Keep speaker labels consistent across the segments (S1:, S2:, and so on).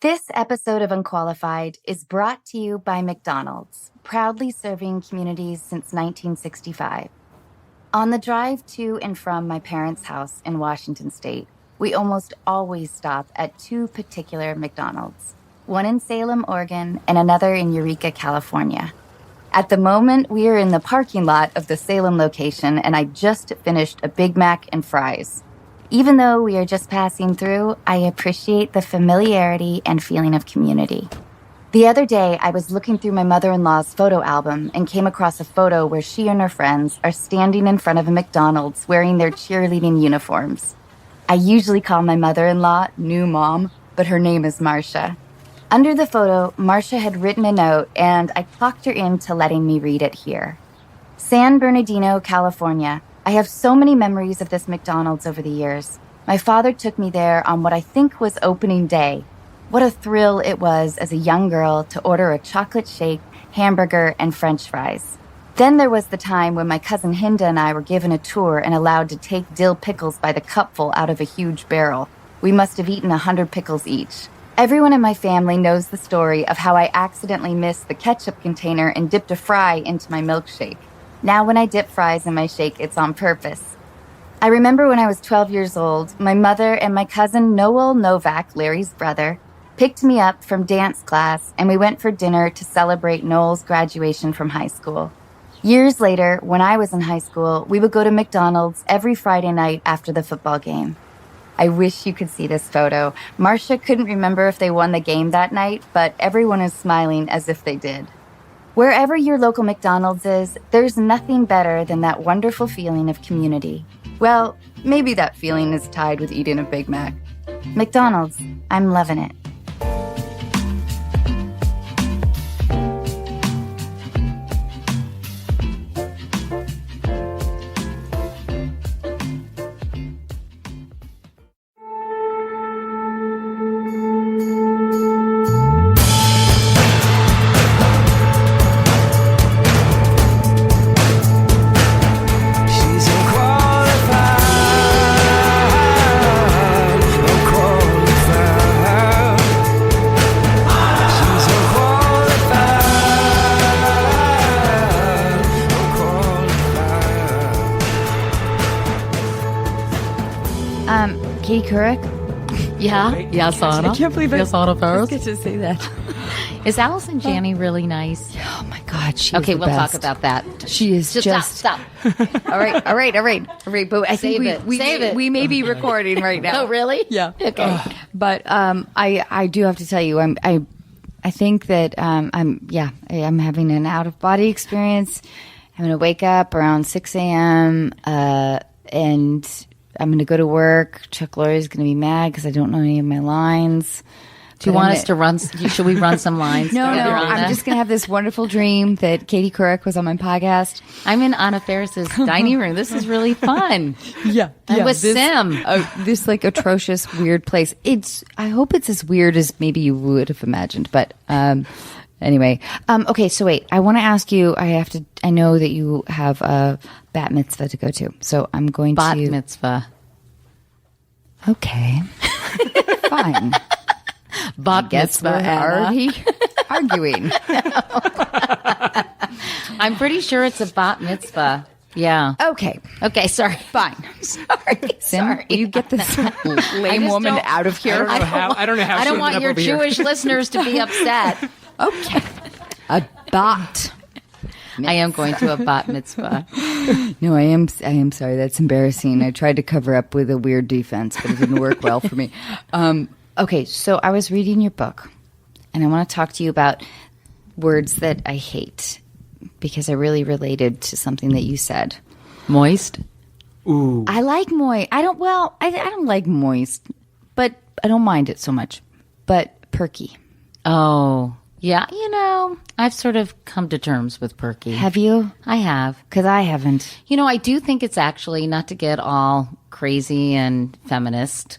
S1: This episode of Unqualified is brought to you by McDonald's, proudly serving communities since 1965. On the drive to and from my parents' house in Washington State, we almost always stop at two particular McDonald's, one in Salem, Oregon, and another in Eureka, California. At the moment, we are in the parking lot of the Salem location, and I just finished a Big Mac and fries. Even though we are just passing through, I appreciate the familiarity and feeling of community. The other day, I was looking through my mother-in-law's photo album and came across a photo where she and her friends are standing in front of a McDonald's wearing their cheerleading uniforms. I usually call my mother-in-law New Mom, but her name is Marcia. Under the photo, Marcia had written a note, and I talked her into letting me read it here. San Bernardino, California. I have so many memories of this McDonald's over the years. My father took me there on what I think was opening day. What a thrill it was as a young girl to order a chocolate shake, hamburger, and French fries. Then there was the time when my cousin Hinda and I were given a tour and allowed to take dill pickles by the cupful out of a huge barrel. We must have eaten 100 pickles each. Everyone in my family knows the story of how I accidentally missed the ketchup container and dipped a fry into my milkshake. Now when I dip fries in my shake, it's on purpose. I remember when I was 12 years old, my mother and my cousin Noel Novak, Larry's brother, picked me up from dance class, and we went for dinner to celebrate Noel's graduation from high school. Years later, when I was in high school, we would go to McDonald's every Friday night after the football game. I wish you could see this photo. Marcia couldn't remember if they won the game that night, but everyone is smiling as if they did. Wherever your local McDonald's is, there's nothing better than that wonderful feeling of community. Well, maybe that feeling is tied with eating a Big Mac. McDonald's, I'm loving it. Katie Couric?
S2: Yeah, Sana.
S3: I can't believe
S2: Yeah, Sana Faris.
S3: I get to say that.
S2: Is Allison Janney really nice?
S3: Oh my God, she's
S2: Okay,
S3: the
S2: we'll
S3: best.
S2: talk about that.
S3: She is just
S2: stop.
S3: all right. But I
S2: Save
S3: think
S2: it.
S3: we may be recording right now.
S2: Oh, really?
S3: Yeah.
S2: Okay.
S3: But I do have to tell you, I think that I'm having an out of body experience. I'm going to wake up around 6 a.m. And I'm going to go to work. Chuck Lorre's going to be mad because I don't know any of my lines.
S2: Do you want us to run? Should we run some lines?
S3: No.
S2: together on
S3: I'm
S2: that?
S3: just going to have this wonderful dream that Katie Couric was on my podcast.
S2: I'm in Anna Faris's dining room. This is really fun.
S3: Yeah.
S2: I'm with Sim.
S3: This like atrocious, weird place. I hope it's as weird as maybe you would have imagined. But anyway. Okay, so wait. I want to ask you, I know that you have a bat mitzvah to go to. So I'm going
S2: Bat
S3: to.
S2: mitzvah.
S3: Okay. Fine.
S2: Bat
S3: Guess
S2: mitzvah.
S3: we're
S2: Anna.
S3: already arguing.
S2: I'm pretty sure it's a bat mitzvah. Yeah.
S3: Okay.
S2: Okay. Sorry.
S3: Fine.
S2: Sorry.
S3: Sim, will you get this lame
S2: just
S3: woman
S2: don't-
S3: out of here?
S4: I don't know how.
S2: I don't
S4: she
S2: want
S4: ended
S2: your
S4: up over here.
S2: Jewish listeners to be upset.
S3: Okay. A bat.
S2: I am going to a bat mitzvah.
S3: No, I am sorry. That's embarrassing. I tried to cover up with a weird defense, but it didn't work well for me. Okay, so I was reading your book, and I want to talk to you about words that I hate because I really related to something that you said.
S2: Moist.
S4: Ooh.
S3: I like moist. I don't like moist, but I don't mind it so much. But perky.
S2: Oh, yeah. I've sort of come to terms with perky.
S3: Have you?
S2: I have.
S3: Because I haven't.
S2: I do think it's actually, not to get all crazy and feminist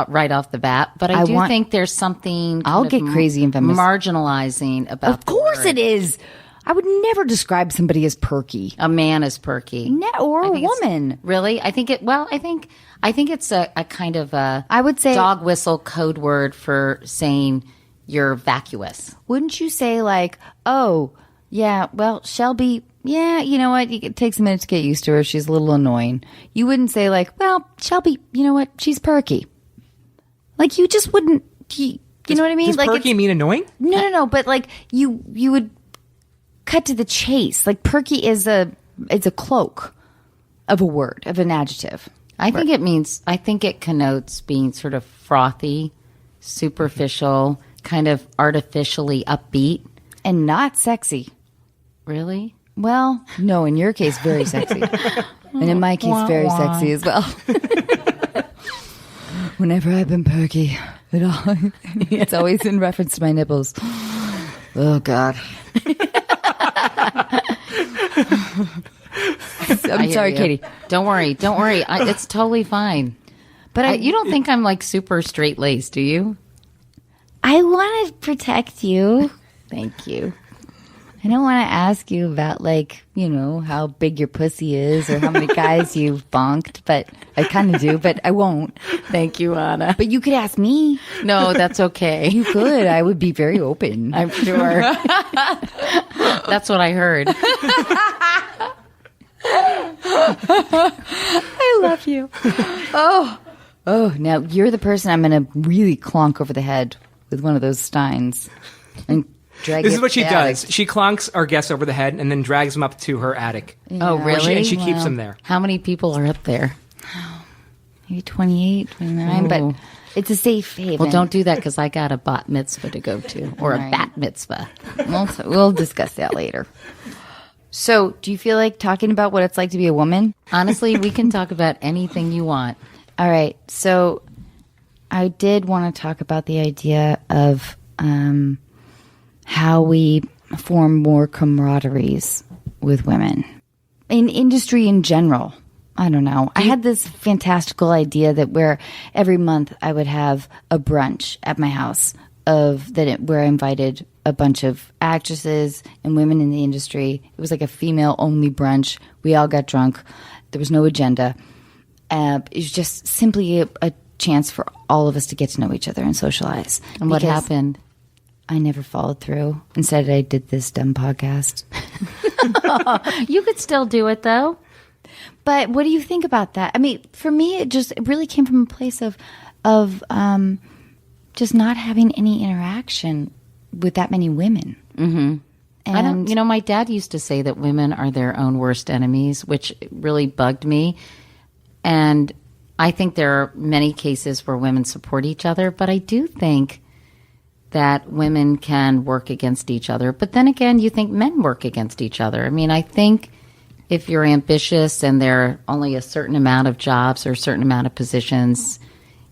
S2: right off the bat, but I think there's something
S3: I'll get crazy and feminist.
S2: marginalizing about
S3: Of course it is. I would never describe somebody as perky.
S2: A man is perky.
S3: Or a woman.
S2: Really? I think it's a kind of a
S3: I would say
S2: dog whistle code word for saying you're vacuous.
S3: Wouldn't you say like, oh, yeah, well, Shelby, yeah, you know what? It takes a minute to get used to her. She's a little annoying. You wouldn't say like, well, Shelby, you know what? She's perky. Like you just wouldn't, you know what I mean?
S4: Does
S3: like
S4: perky mean annoying?
S3: No. But like you would cut to the chase. Like perky is it's a cloak of a word, of an adjective.
S2: I think it connotes being sort of frothy, superficial, kind of artificially upbeat.
S3: And not sexy.
S2: Really?
S3: Well, no, in your case, very sexy. And in my case, very sexy as well. Whenever I've been perky, it's always in reference to my nipples. Oh, God. I'm sorry, Katie.
S2: Don't worry. It's totally fine. But you don't think I'm like super straight-laced, do you?
S3: I want to protect you.
S2: Thank you.
S3: I don't want to ask you about, like, you know, how big your pussy is or how many guys you've bonked, but I kind of do, but I won't.
S2: Thank you, Anna.
S3: But you could ask me.
S2: No, that's okay.
S3: You could. I would be very open.
S2: I'm sure. That's what I heard.
S3: I love you. Oh, now you're the person I'm going to really clonk over the head with one of those steins and drag
S4: This
S3: it
S4: is what she
S3: back.
S4: does. She clonks our guests over the head and then drags them up to her attic.
S2: Oh, really?
S4: And she keeps them there.
S2: How many people are up there?
S3: Maybe 28, 29, but
S2: Ooh.
S3: it's a safe haven.
S2: Well, don't do that because I got a bat mitzvah to go to, or a
S3: Right.
S2: bat mitzvah.
S3: We'll discuss that later. So, do you feel like talking about what it's like to be a woman?
S2: Honestly, we can talk about anything you want.
S3: All right. So, I did want to talk about the idea of how we form more camaraderies with women in industry in general. I don't know. I had this fantastical idea that where every month I would have a brunch at my house where I invited a bunch of actresses and women in the industry. It was like a female only brunch. We all got drunk. There was no agenda. It was just simply a chance for all of us to get to know each other and socialize.
S2: And what
S3: Because
S2: happened?
S3: I never followed through. Instead, I did this dumb podcast.
S2: You could still do it, though.
S3: But what do you think about that? I mean, for me, it really came from a place of just not having any interaction with that many women.
S2: Mm-hmm.
S3: And
S2: I don't. You know, my dad used to say that women are their own worst enemies, which really bugged me. And I think there are many cases where women support each other, but I do think that women can work against each other. But then again, you think men work against each other. I mean, I think if you're ambitious and there are only a certain amount of jobs or a certain amount of positions,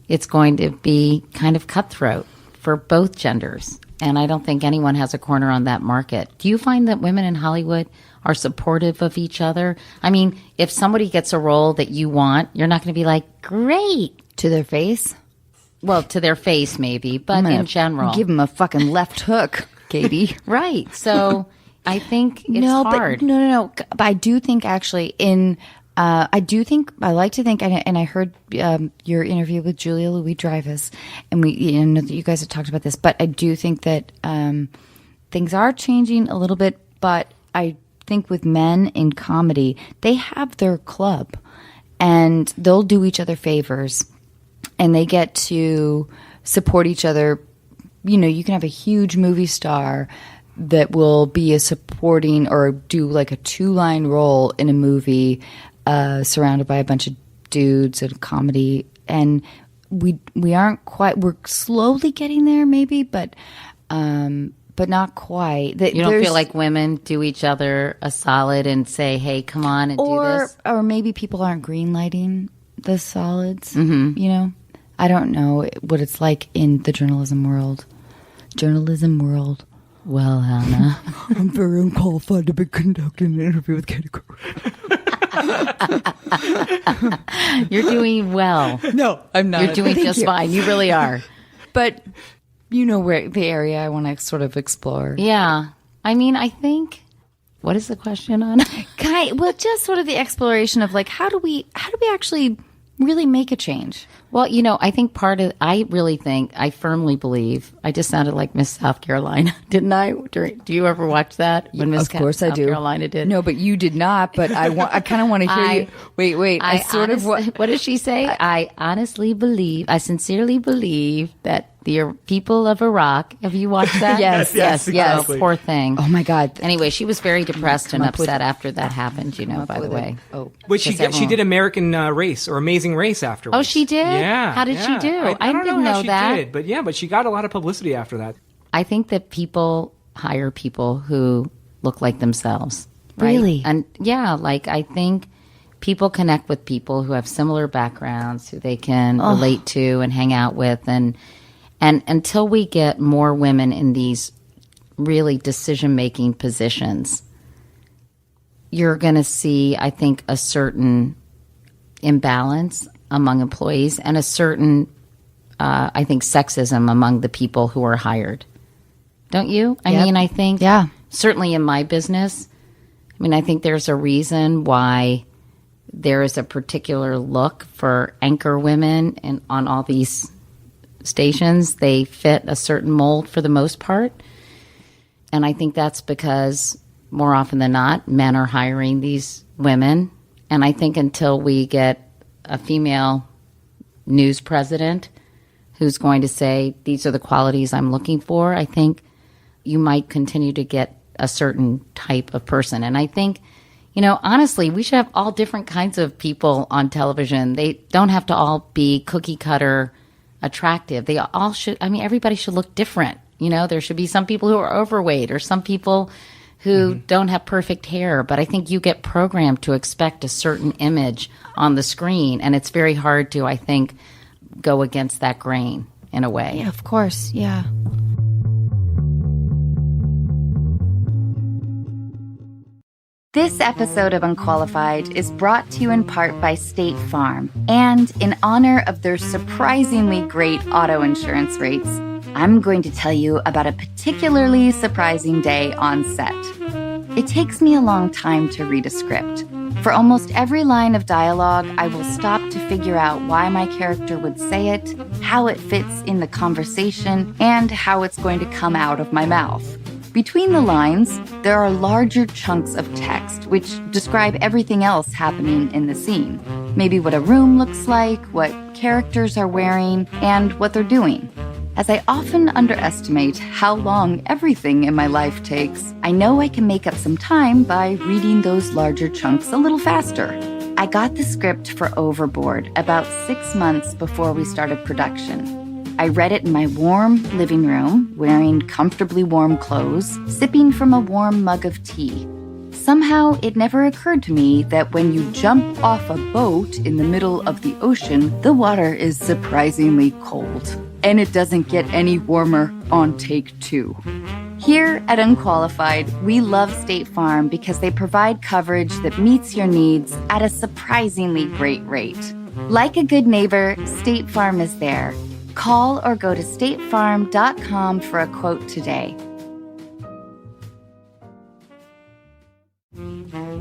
S2: it's going to be kind of cutthroat for both genders. And I don't think anyone has a corner on that market. Do you find that women in Hollywood are supportive of each other? I mean, if somebody gets a role that you want, you're not going to be like, great.
S3: to their face.
S2: Well, to their face maybe, but in general.
S3: Give them a fucking left hook, Katie.
S2: Right. So I think it's hard.
S3: But no. But I do think actually I like to think, and I heard your interview with Julia Louis-Dreyfus, and I know that you guys have talked about this, but I do think that things are changing a little bit, but I think with men in comedy, they have their club, and they'll do each other favors, and they get to support each other. You know, you can have a huge movie star that will be a supporting or do like a 2-line role in a movie surrounded by a bunch of dudes in a comedy. And we aren't quite, we're slowly getting there maybe, but not quite.
S2: You don't feel like women do each other a solid and say, hey, come on and do this?
S3: Or maybe people aren't green-lighting the solids, you know? I don't know what it's like in the journalism world.
S2: Well, Hannah.
S3: I'm very unqualified to be conducting an interview with Katie Couric.
S2: You're doing well.
S3: No, I'm not.
S2: You're doing just fine. You really are.
S3: But you know where the area I want to sort of explore.
S2: Yeah. I mean, I think What is the question on?
S3: Well, just sort of the exploration of like, how do we actually really make a change?
S2: Well, I think I firmly believe, I just sounded like Miss South Carolina, didn't I? Do you ever watch that? When Miss South Carolina did?
S3: No, but you did not. But I kind of want to hear you. Wait.
S2: What does she say? I sincerely believe that the people of Iraq, have you watched that?
S3: Yes.
S4: Exactly.
S2: Poor thing.
S3: Oh my God.
S2: Anyway, she was very depressed and upset after that happened, by the way.
S4: But she did American Race or Amazing Race afterwards.
S2: Oh, she did?
S4: Yeah.
S2: How did she do?
S4: I don't
S2: didn't
S4: know how
S2: know
S4: she
S2: that.
S4: did, but she got a lot of publicity after that.
S2: I think that people hire people who look like themselves. Right?
S3: Really?
S2: And I think people connect with people who have similar backgrounds, who they can relate to and hang out with. And until we get more women in these really decision-making positions, you're going to see, I think, a certain imbalance among employees and a certain, I think, sexism among the people who are hired. Don't you? I mean, I think certainly in my business, I think there's a reason why there is a particular look for anchor women on all these stations. They fit a certain mold for the most part. And I think that's because more often than not, men are hiring these women. And I think until we get a female news president who's going to say, these are the qualities I'm looking for, I think you might continue to get a certain type of person. And I think, honestly, we should have all different kinds of people on television. They don't have to all be cookie cutter attractive. They all should, everybody should look different. There should be some people who are overweight or some people who don't have perfect hair. But I think you get programmed to expect a certain image on the screen. And it's very hard to, I think, go against that grain in a way.
S3: Yeah, of course. Yeah.
S1: This episode of Unqualified is brought to you in part by State Farm. And in honor of their surprisingly great auto insurance rates, I'm going to tell you about a particularly surprising day on set. It takes me a long time to read a script. For almost every line of dialogue, I will stop to figure out why my character would say it, how it fits in the conversation, and how it's going to come out of my mouth. Between the lines, there are larger chunks of text which describe everything else happening in the scene. Maybe what a room looks like, what characters are wearing, and what they're doing. As I often underestimate how long everything in my life takes, I know I can make up some time by reading those larger chunks a little faster. I got the script for Overboard about 6 months before we started production. I read it in my warm living room, wearing comfortably warm clothes, sipping from a warm mug of tea. Somehow, it never occurred to me that when you jump off a boat in the middle of the ocean, the water is surprisingly cold. And it doesn't get any warmer on take 2. Here at Unqualified, we love State Farm because they provide coverage that meets your needs at a surprisingly great rate. Like a good neighbor, State Farm is there. Call or go to statefarm.com for a quote today.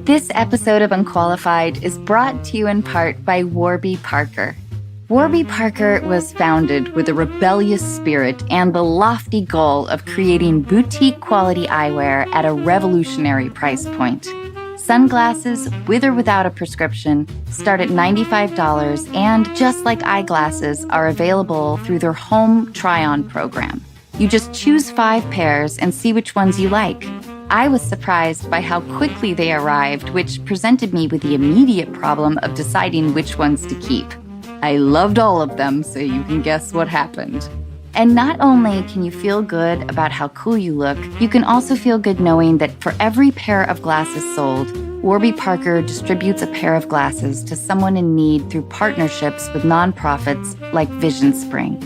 S1: This episode of Unqualified is brought to you in part by Warby Parker. Warby Parker was founded with a rebellious spirit and the lofty goal of creating boutique quality eyewear at a revolutionary price point. Sunglasses, with or without a prescription, start at $95 and, just like eyeglasses, are available through their home try-on program. You just choose 5 pairs and see which ones you like. I was surprised by how quickly they arrived, which presented me with the immediate problem of deciding which ones to keep. I loved all of them, so you can guess what happened. And not only can you feel good about how cool you look, you can also feel good knowing that for every pair of glasses sold, Warby Parker distributes a pair of glasses to someone in need through partnerships with nonprofits like Vision Spring.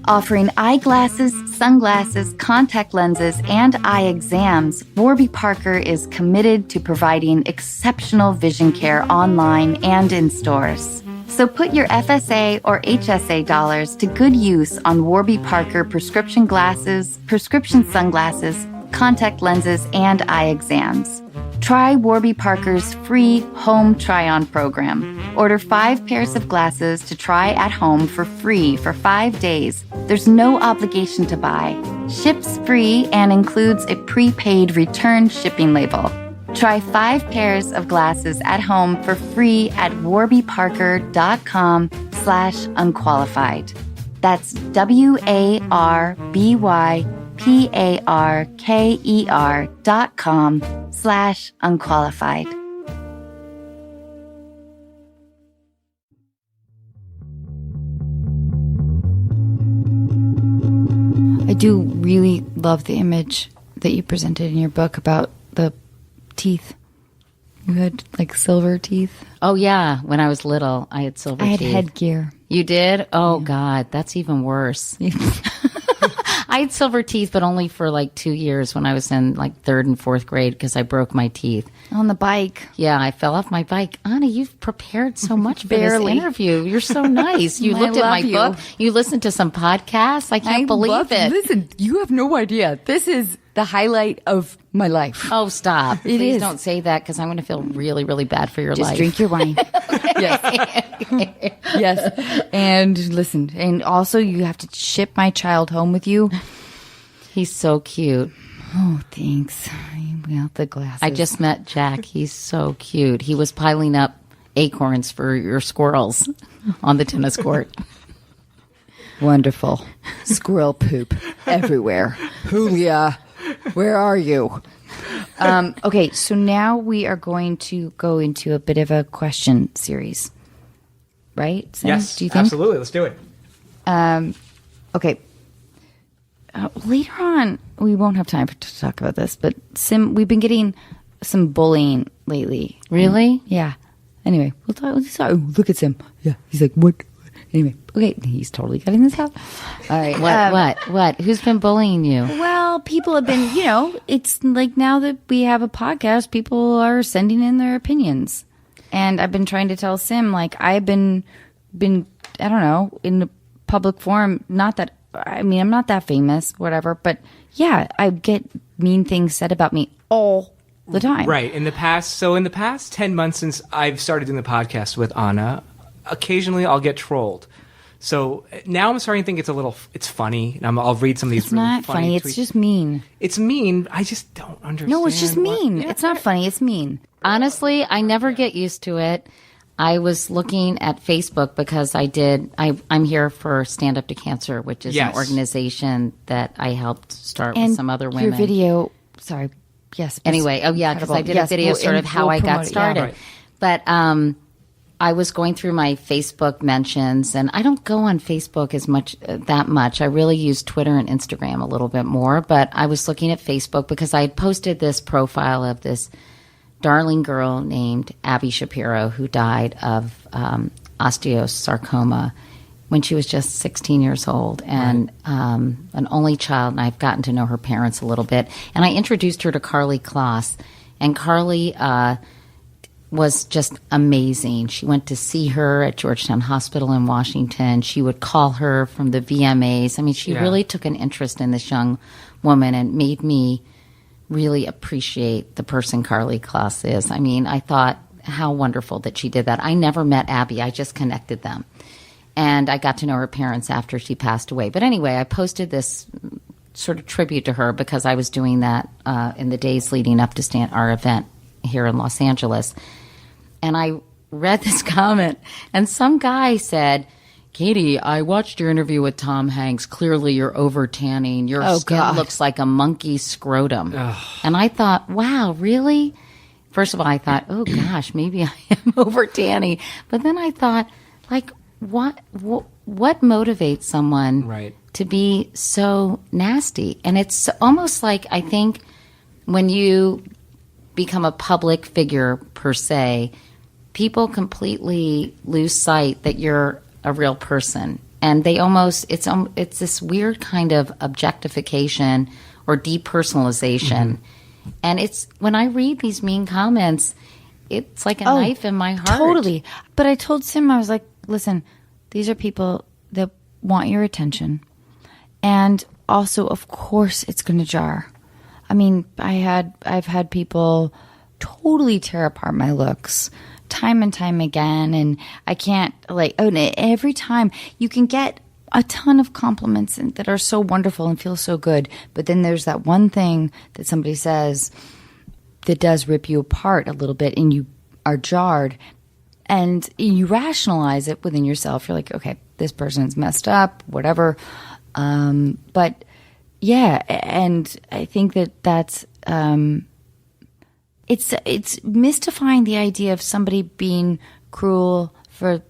S1: Offering eyeglasses, sunglasses, contact lenses, and eye exams, Warby Parker is committed to providing exceptional vision care online and in stores. So put your FSA or HSA dollars to good use on Warby Parker prescription glasses, prescription sunglasses, contact lenses, and eye exams. Try Warby Parker's free home try-on program. Order 5 pairs of glasses to try at home for free for 5 days. There's no obligation to buy. Ships free and includes a prepaid return shipping label. Try 5 pairs of glasses at home for free at warbyparker.com/unqualified. That's WARBYPARKER.com/unqualified.
S3: I do really love the image that you presented in your book about the teeth. You had like silver teeth.
S2: Oh, yeah. When I was little, I had silver teeth.
S3: I had headgear.
S2: You did? Oh, God. That's even worse. I had silver teeth, but only for like 2 years when I was in like 3rd and 4th grade because I broke my teeth.
S3: On the bike.
S2: Yeah, I fell off my bike. Anna, you've prepared so much for
S3: Barely.
S2: this interview. You're so nice. You looked at my book. You listened to some podcasts. I can't believe it.
S3: Listen, you have no idea. This is the highlight of my life.
S2: Oh, stop.
S3: It
S2: Please
S3: is.
S2: don't say that because I'm going to feel really, really bad for your
S3: Just
S2: life.
S3: drink your wine. Yes. Yes. And listen, and also you have to ship my child home with you.
S2: He's so cute.
S3: Oh, thanks. Well, the glasses.
S2: I just met Jack. He's so cute. He was piling up acorns for your squirrels on the tennis court.
S3: Wonderful. Squirrel poop everywhere. Julia, where are you? Okay, so now we are going to go into a bit of a question series. Right? Sam?
S4: Yes,
S3: Do you think?
S4: absolutely. Let's do it.
S3: Okay. Later on, we won't have time to talk about this, but Sim, we've been getting some bullying lately.
S2: Really?
S3: Yeah. Anyway, we'll talk. Oh, look at Sim. Yeah, he's like, what? Anyway, okay, he's totally getting this out. All right.
S2: What? Who's been bullying you?
S3: Well, people have been, it's like now that we have a podcast, people are sending in their opinions. And I've been trying to tell Sim, like, I've been, I don't know, in the public forum, not that, I mean, I'm not that famous, whatever, but yeah, I get mean things said about me all the time.
S4: Right. In the past 10 months since I've started doing the podcast with Anna, occasionally I'll get trolled. So now I'm starting to think it's funny. And I'll read some of these
S3: It's
S4: really
S3: not funny.
S4: tweets.
S3: It's just mean.
S4: It's mean. I just don't understand.
S3: No, it's just mean.
S4: Yeah.
S3: It's not funny. It's mean.
S2: Honestly, I never get used to it. I was looking at Facebook because I'm here for Stand Up to Cancer, which is
S4: Yes.
S2: an organization that I helped start with some other women.
S3: Your video, sorry. Yes.
S2: Anyway, oh yeah, because I did a video sort of how I got started.
S4: Right.
S2: But I was going through my Facebook mentions, and I don't go on Facebook that much. I really use Twitter and Instagram a little bit more. But I was looking at Facebook because I had posted this profile of this darling girl named Abby Shapiro who died of osteosarcoma when she was just 16 years old and an only child. And I've gotten to know her parents a little bit. And I introduced her to Carly Kloss. And Carly was just amazing. She went to see her at Georgetown Hospital in Washington. She would call her from the VMAs. I mean, she really took an interest in this young woman and made me really appreciate the person Carly Kloss is. I mean, I thought how wonderful that she did that. I never met Abby. I just connected them. And I got to know her parents after she passed away. But anyway, I posted this sort of tribute to her because I was doing that in the days leading up to our event here in Los Angeles. And I read this comment, and some guy said, Katie, I watched your interview with Tom Hanks. Clearly you're over tanning. Your skin looks like a monkey's scrotum. And I thought, wow, really? First of all, I thought, oh gosh, maybe I am over tanning. But then I thought, like, what motivates someone to be so nasty? And it's almost like, I think when you become a public figure per se, people completely lose sight that you're a real person, and they almost it's this weird kind of objectification or depersonalization. And it's when I read these mean comments, it's like a knife in my heart.
S3: Totally. But I told Sim, I was like, listen, these are people that want your attention, and also, of course, it's going to jar. I mean, I've had people totally tear apart my looks time and time again. And I can't and every time you can get a ton of compliments that are so wonderful and feel so good. But then there's that one thing that somebody says that does rip you apart a little bit and you are jarred and you rationalize it within yourself. You're like, okay, this person's messed up, whatever. But yeah, and I think that's it's mystifying the idea of somebody being cruel for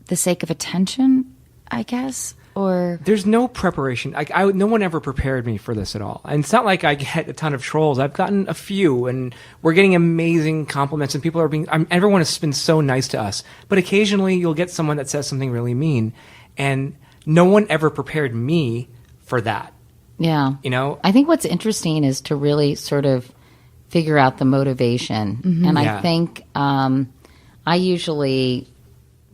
S3: the sake of attention, I guess. Or
S4: there's no preparation. No one ever prepared me for this at all. And it's not like I get a ton of trolls. I've gotten a few, and we're getting amazing compliments, and people are everyone has been so nice to us. But occasionally you'll get someone that says something really mean, and no one ever prepared me for that.
S2: Yeah.
S4: You know?
S2: I think what's interesting is to really sort of figure out the motivation.
S3: Mm-hmm.
S2: And
S4: Yeah.
S2: I think I usually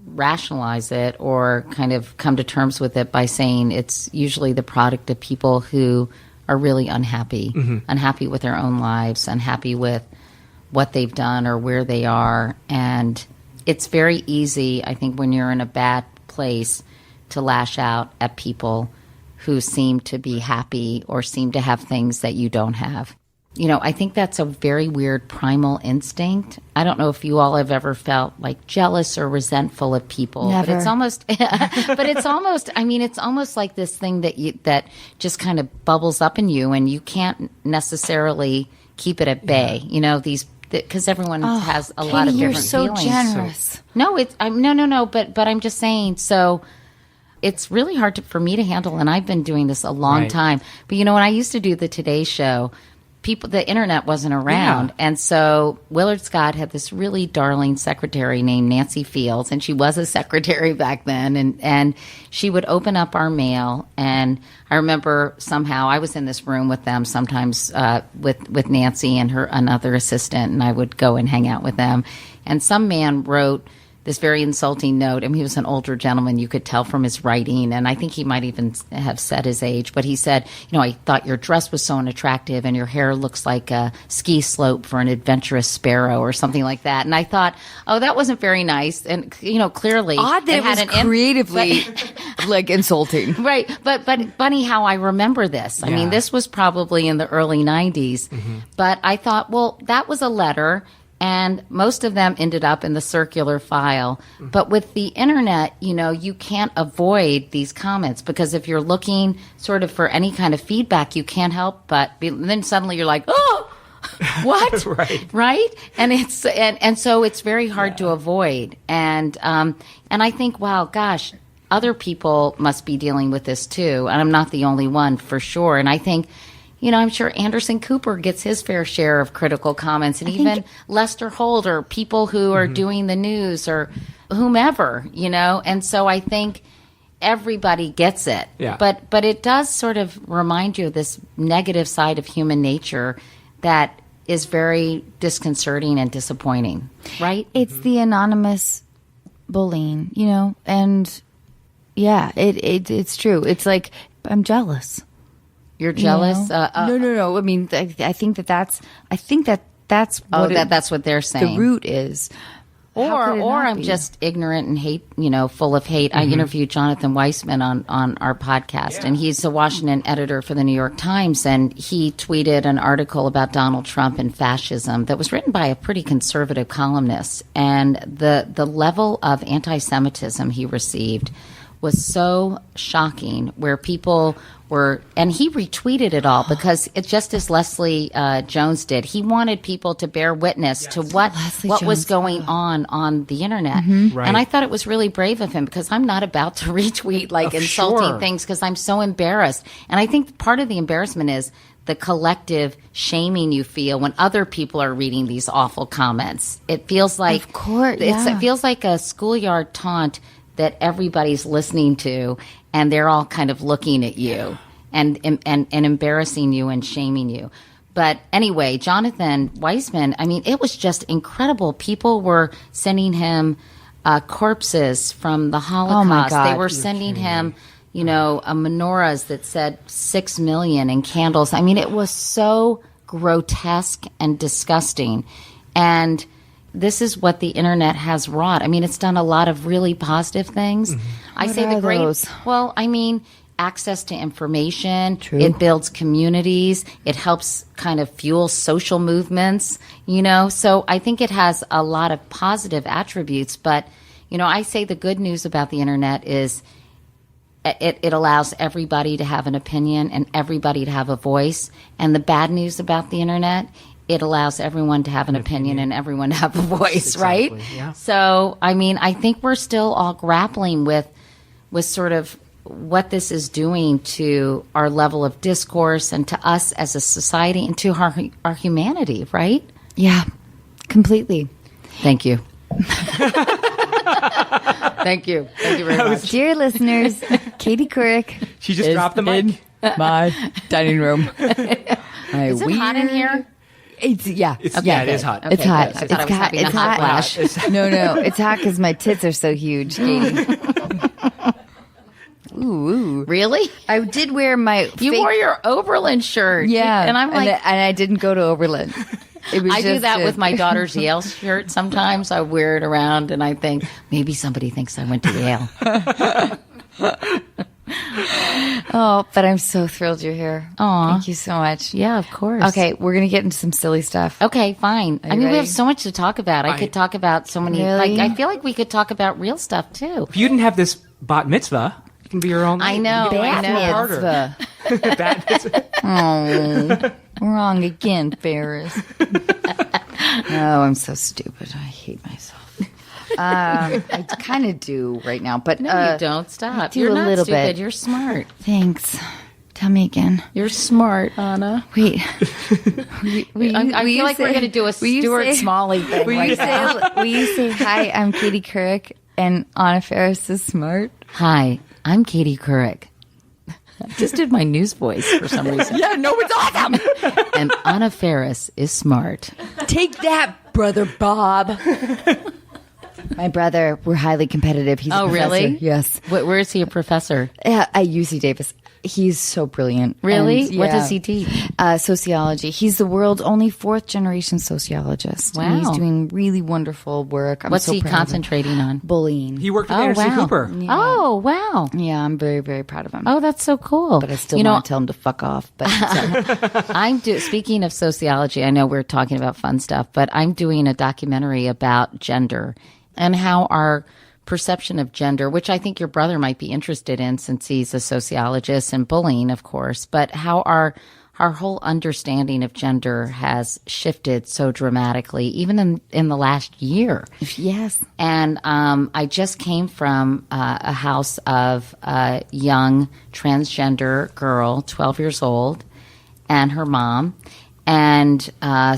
S2: rationalize it or kind of come to terms with it by saying it's usually the product of people who are really unhappy, unhappy with their own lives, unhappy with what they've done or where they are. And it's very easy, I think, when you're in a bad place to lash out at people who seem to be happy or seem to have things that you don't have. You know, I think that's a very weird primal instinct. I don't know if you all have ever felt like jealous or resentful of people.
S3: Never.
S2: But it's almost like this thing that just kind of bubbles up in you and you can't necessarily keep it at bay. You know, because everyone has a lot of
S3: Katie, you're
S2: different
S3: so
S2: feelings.
S3: generous.
S2: No, no. But I'm just saying. So it's really hard for me to handle, and I've been doing this a long
S4: Right.
S2: time. But you know, when I used to do the Today Show, the internet wasn't around, and so Willard Scott had this really darling secretary named Nancy Fields, and she was a secretary back then, and she would open up our mail, and I remember somehow I was in this room with them sometimes with Nancy and another assistant, and I would go and hang out with them, and some man wrote this very insulting note. I mean, he was an older gentleman. You could tell from his writing, and I think he might even have said his age. But he said, you know, I thought your dress was so unattractive, and your hair looks like a ski slope for an adventurous sparrow, or something like that. And I thought, oh, that wasn't very nice. And you know, clearly,
S3: Odd that it was creatively like insulting.
S2: Right, but funny how I remember this. I mean, this was probably in the early 90s. But I thought, well, that was a letter. And most of them ended up in the circular file. But with the internet, you know, you can't avoid these comments because if you're looking sort of for any kind of feedback, you can't help but then suddenly you're like, oh, what? Right? And so it's very hard to avoid. And I think, wow, gosh, other people must be dealing with this too. And I'm not the only one for sure. And I think, you know, I'm sure Anderson Cooper gets his fair share of critical comments, and even Lester Holt or people who are doing the news or whomever, you know. And so I think everybody gets it.
S4: Yeah.
S2: But it does sort of remind you of this negative side of human nature that is very disconcerting and disappointing, right?
S3: It's the anonymous bullying, you know, and yeah, it's true. It's like, I'm jealous.
S2: You're jealous?
S3: You know? No. I mean, I think that's what
S2: that's what they're saying.
S3: the root is. How could it
S2: Or
S3: not
S2: I'm
S3: be?
S2: just ignorant and hate, you know, full of hate. I interviewed Jonathan Weissman on our podcast, and he's the Washington editor for the New York Times, and he tweeted an article about Donald Trump and fascism that was written by a pretty conservative columnist, and the level of anti-Semitism he received was so shocking, where people were, and he retweeted it all because it just as Leslie Jones did. He wanted people to bear witness to what was going on the internet.
S4: Right.
S2: And I thought it was really brave of him because I'm not about to retweet insulting things because I'm so embarrassed. And I think part of the embarrassment is the collective shaming you feel when other people are reading these awful comments. It feels like,
S3: Of course,
S2: it feels like a schoolyard taunt that everybody's listening to, and they're all kind of looking at you and embarrassing you and shaming you. But anyway, Jonathan Weissman, I mean, it was just incredible. People were sending him corpses from the Holocaust.
S3: Oh my God.
S2: They were sending him, you know, menorahs that said 6 million and candles. I mean, it was so grotesque and disgusting. And this is what the internet has wrought. I mean, it's done a lot of really positive things. I
S3: What
S2: say
S3: are
S2: the great,
S3: those?
S2: well, I mean, access to information.
S3: True.
S2: It builds communities. It helps kind of fuel social movements, you know? So I think it has a lot of positive attributes. But, you know, I say the good news about the internet is it allows everybody to have an opinion and everybody to have a voice. And the bad news about the internet, it allows everyone to have an opinion and everyone to have a voice, right?
S4: Yeah.
S2: So, I mean, I think we're still all grappling with sort of what this is doing to our level of discourse and to us as a society and to our humanity, right?
S3: Yeah, completely.
S2: Thank you. Thank you. Thank you very much.
S3: Dear listeners, Katie Couric
S4: She just dropped the mic.
S3: my dining room.
S2: Is it hot in here?
S3: It's
S4: Yeah, it is hot.
S3: It's hot.
S2: good. I thought I was having a hot flash.
S3: No, it's hot because my tits are so huge, Katie. Ooh.
S2: Really?
S3: I did wear my.
S2: You wore your Oberlin shirt.
S3: Yeah,
S2: And I'm like,
S3: and I didn't go to Oberlin. It was
S2: I do
S3: just
S2: that
S3: a-
S2: with my daughter's Yale shirt. Sometimes I wear it around and I think maybe somebody thinks I went to Yale.
S3: Oh, but I'm so thrilled you're here.
S2: Aw.
S3: Thank you so much.
S2: Yeah, of course.
S3: Okay, we're gonna get into some silly stuff.
S2: Okay, fine. I mean, we
S3: ready?
S2: have so much to talk about. I could talk about so many.
S3: Really?
S2: Like, I feel like we could talk about real stuff too.
S4: If you didn't have this bat mitzvah, it can be your own.
S2: I know,
S4: You
S2: I
S4: can
S2: know.
S4: laugh harder.
S3: Mitzvah.
S4: Bat mitzvah.
S3: Oh, wrong again, Faris. Oh, I'm so stupid. I hate myself. I kind of do right now, but
S2: No, you don't. Stop.
S3: do
S2: You're
S3: a
S2: not
S3: little
S2: stupid.
S3: bit.
S2: You're smart.
S3: Thanks. Tell me again.
S2: You're smart, Anna.
S3: Wait.
S2: I feel like we're going to do a Stuart Smalley thing right now.
S3: Will you say, hi, I'm Katie Couric, and Anna Faris is smart?
S2: Hi, I'm Katie Couric. I just did my news voice for some reason.
S3: Yeah, no, it's awesome.
S2: And Anna Faris is smart.
S3: Take that, Brother Bob. My brother, we're highly competitive. He's a
S2: Oh,
S3: professor.
S2: really?
S3: Yes.
S2: Where is he a professor?
S3: At UC Davis. He's so brilliant.
S2: Really?
S3: And,
S2: What
S3: yeah.
S2: does he teach?
S3: Sociology. He's the world's only fourth-generation sociologist. And
S2: Wow.
S3: he's doing really wonderful work. I'm
S2: What's
S3: so
S2: he
S3: proud of him.
S2: concentrating on?
S3: Bullying.
S4: He worked with
S2: Oh,
S4: Anderson
S2: wow.
S4: Cooper.
S2: Oh, wow.
S3: Yeah, I'm very, very proud of him.
S2: Oh, that's so cool.
S3: But I still want to tell him to fuck off. But
S2: Speaking of sociology, I know we're talking about fun stuff, but I'm doing a documentary about gender and how our perception of gender, which I think your brother might be interested in since he's a sociologist, and bullying, of course, but how our whole understanding of gender has shifted so dramatically, even in the last year.
S3: yes.
S2: And I just came from a house of a young transgender girl, 12 years old, and her mom, and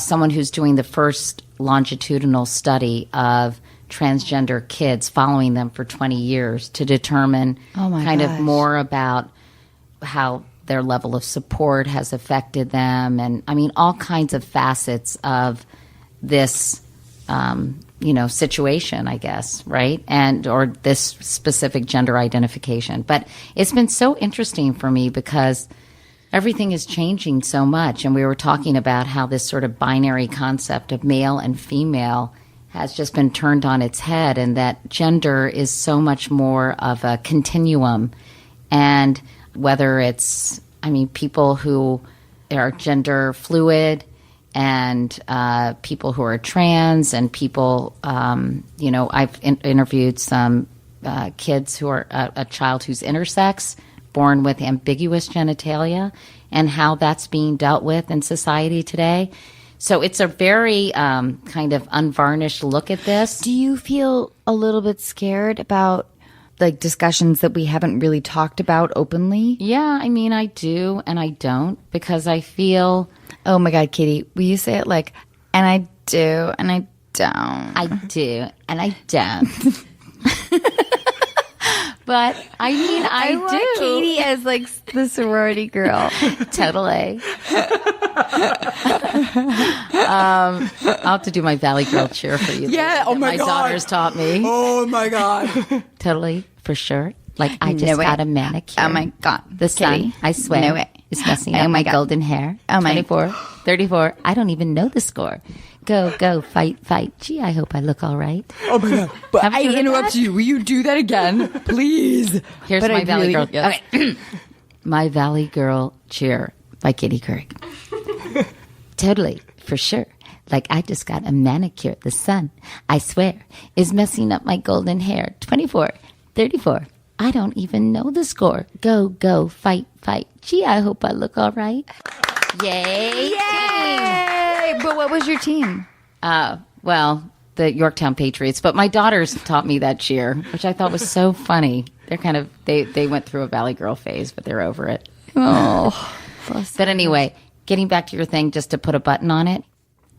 S2: someone who's doing the first longitudinal study of transgender kids, following them for 20 years to determine
S3: Oh my
S2: kind
S3: gosh.
S2: of more about how their level of support has affected them. And I mean, all kinds of facets of this, situation, I guess, right? Or this specific gender identification. But it's been so interesting for me because everything is changing so much. And we were talking about how this sort of binary concept of male and female has just been turned on its head, and that gender is so much more of a continuum. And whether it's, people who are gender fluid and people who are trans and people, I've interviewed some kids who are a child who's intersex, born with ambiguous genitalia, and how that's being dealt with in society today. So it's a very kind of unvarnished look at this.
S3: Do you feel a little bit scared about like discussions that we haven't really talked about openly?
S2: Yeah, I do and I don't, because I feel...
S3: Oh my God, Katie, will you say it like, and I do, and I don't?
S2: I do and I don't. But I
S3: want
S2: do.
S3: Katie as like the sorority girl.
S2: Totally. I'll have to do my Valley Girl cheer for you.
S3: Yeah,
S2: that
S3: oh my God.
S2: daughters taught me.
S3: Oh my God.
S2: Totally, for sure. Like I just
S3: No way.
S2: got a manicure.
S3: Oh my God.
S2: The sun,
S3: Kitty.
S2: I swear,
S3: No way.
S2: is messing
S3: Oh
S2: up
S3: my
S2: my
S3: God.
S2: golden hair.
S3: Oh my-
S2: 24, 34. I don't even know the score. Go, go, fight, fight. Gee, I hope I look all right.
S3: Oh my God. But
S2: Haven't
S3: I
S2: you heard
S3: interrupt
S2: that?
S3: you. Will you do that again? Please.
S2: Here's
S3: But
S2: my
S3: I
S2: Valley
S3: really-
S2: Girl.
S3: yes.
S2: Okay. My Valley Girl cheer by Katie Couric. Totally, for sure. Like I just got a manicure. The sun, I swear, is messing up my golden hair. 24, 34. I don't even know the score. Go, go, fight, fight. Gee, I hope I look all right. Yay.
S3: Yay! But what was your team?
S2: Well, the Yorktown Patriots. But my daughters taught me that cheer, which I thought was so funny. They're kind of, they went through a Valley Girl phase, but they're over it.
S3: Oh.
S2: But anyway, getting back to your thing, just to put a button on it,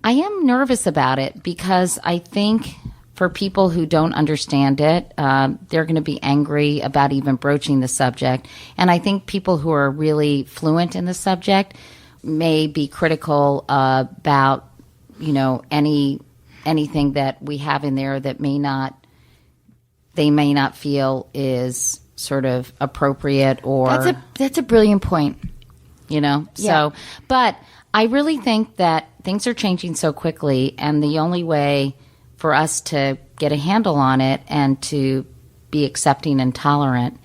S2: I am nervous about it because I think for people who don't understand it, they're going to be angry about even broaching the subject. And I think people who are really fluent in the subject may be critical about, anything that we have in there that they may not feel is sort of appropriate or
S3: That's a brilliant point.
S2: Yeah. So, but I really think that things are changing so quickly, and the only way for us to get a handle on it and to be accepting and tolerant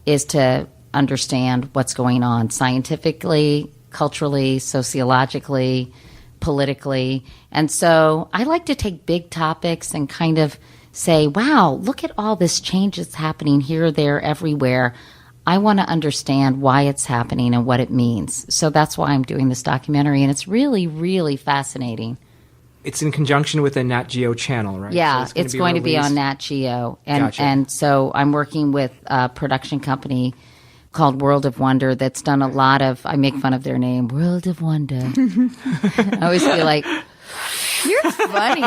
S2: is to understand what's going on scientifically, culturally, sociologically, politically. And so I like to take big topics and kind of say, wow, look at all this change that's happening here, there, everywhere. I want to understand why it's happening and what it means. So that's why I'm doing this documentary, and it's really, really fascinating.
S4: It's in conjunction with the Nat Geo channel, right?
S2: Yeah,
S4: So
S2: it's going to be
S4: released-
S2: on Nat Geo. And,
S4: Gotcha.
S2: and so I'm working with a production company called World of Wonder that's done a lot of, I make fun of their name, World of Wonder. I always feel like,
S3: You're funny.